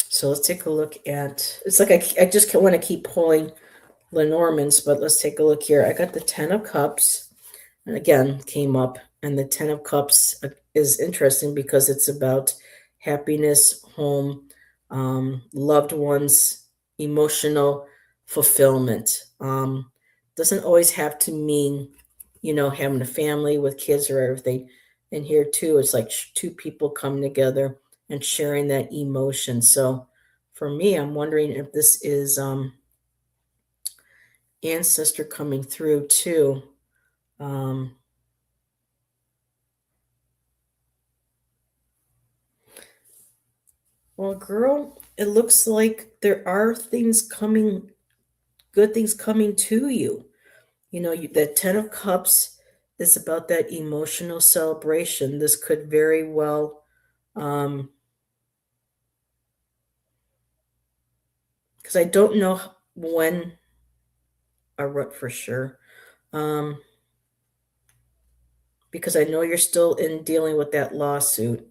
So let's take a look at, it's like I just want to keep pulling Lenormands, but let's take a look here. I got the 10 of Cups, and again, came up, and the 10 of Cups is interesting because it's about happiness, home, loved ones, emotional fulfillment. Doesn't always have to mean, having a family with kids or everything. And here too, it's like two people come together and sharing that emotion. So for me, I'm wondering if this is ancestor coming through too. Well, girl, it looks like there are things coming, good things coming to you. That 10 of Cups is about that emotional celebration. This could very well, because I don't know when I wrote for sure. Because I know you're still in dealing with that lawsuit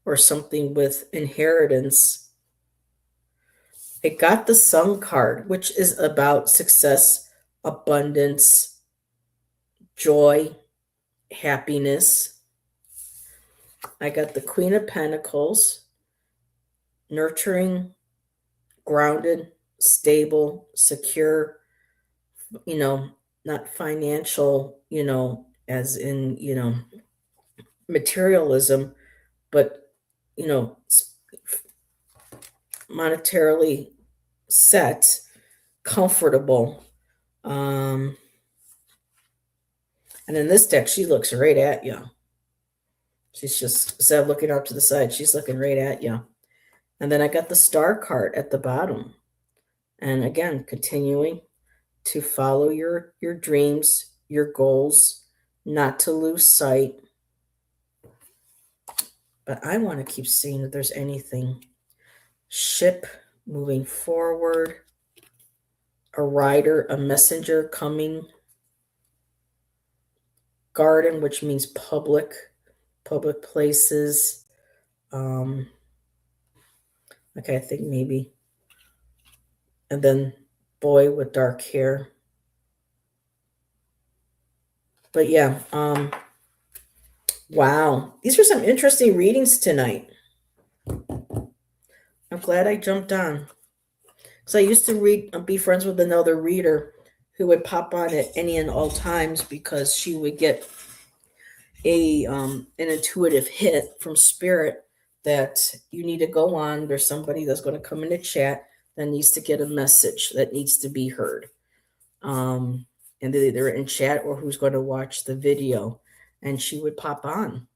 or something with inheritance. It got the Sun card, which is about success, abundance, joy, happiness. I got the Queen of Pentacles, nurturing, grounded, stable, secure, not financial, as in, materialism, but, monetarily set, comfortable. And in this deck, she looks right at you. She's just, instead of looking off to the side, she's looking right at you. And then I got the Star card at the bottom. And again, continuing to follow your dreams, your goals, not to lose sight. But I want to keep seeing if there's anything. Ship moving forward, a rider, a messenger coming, garden, which means public places. Okay, I think maybe. And then boy with dark hair. But yeah, wow. These are some interesting readings tonight. I'm glad I jumped on. So I used to be friends with another reader who would pop on at any and all times because she would get an intuitive hit from spirit that you need to go on. There's somebody that's going to come in the chat that needs to get a message that needs to be heard. And they're either in chat or who's going to watch the video. And she would pop on.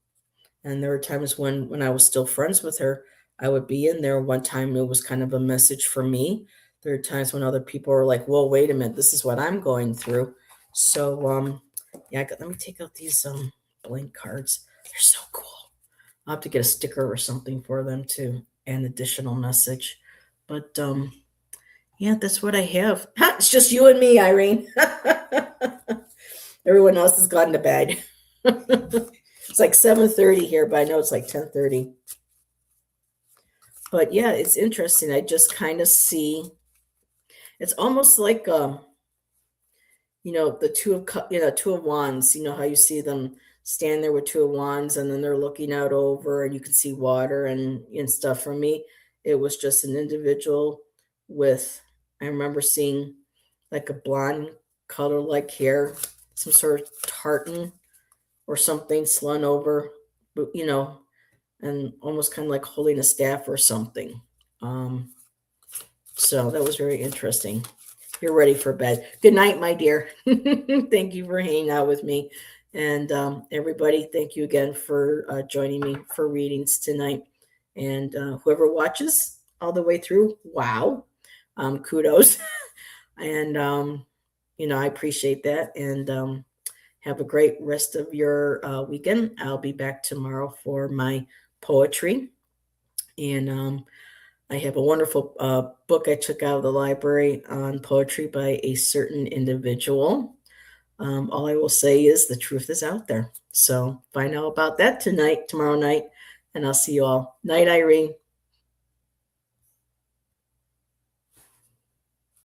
And there were times when I was still friends with her, I would be in there. One time it was kind of a message for me. There are times when other people are like, well, wait a minute, this is what I'm going through. So, let me take out these blank cards. They're so cool. I'll have to get a sticker or something for them to an additional message. But yeah, that's what I have. It's just you and me, Irene. Everyone else has gone to bed. It's like 7:30 here, but I know it's like 10:30. But yeah, it's interesting. I just kind of see it's almost like the two of wands. You know how you see them stand there with two of wands, and then they're looking out over, and you can see water and stuff. For me, it was just an individual with. I remember seeing like a blonde color like hair, some sort of tartan or something slung over, and almost kind of like holding a staff or something. Um, so that was very interesting. You're ready for bed. Good night, my dear. Thank you for hanging out with me. And everybody, thank you again for joining me for readings tonight. And whoever watches all the way through, wow, kudos. And, I appreciate that. And have a great rest of your weekend. I'll be back tomorrow for my poetry. And I have a wonderful book I took out of the library on poetry by a certain individual. All I will say is the truth is out there. So find out about that tomorrow night, and I'll see you all. Night, Irene.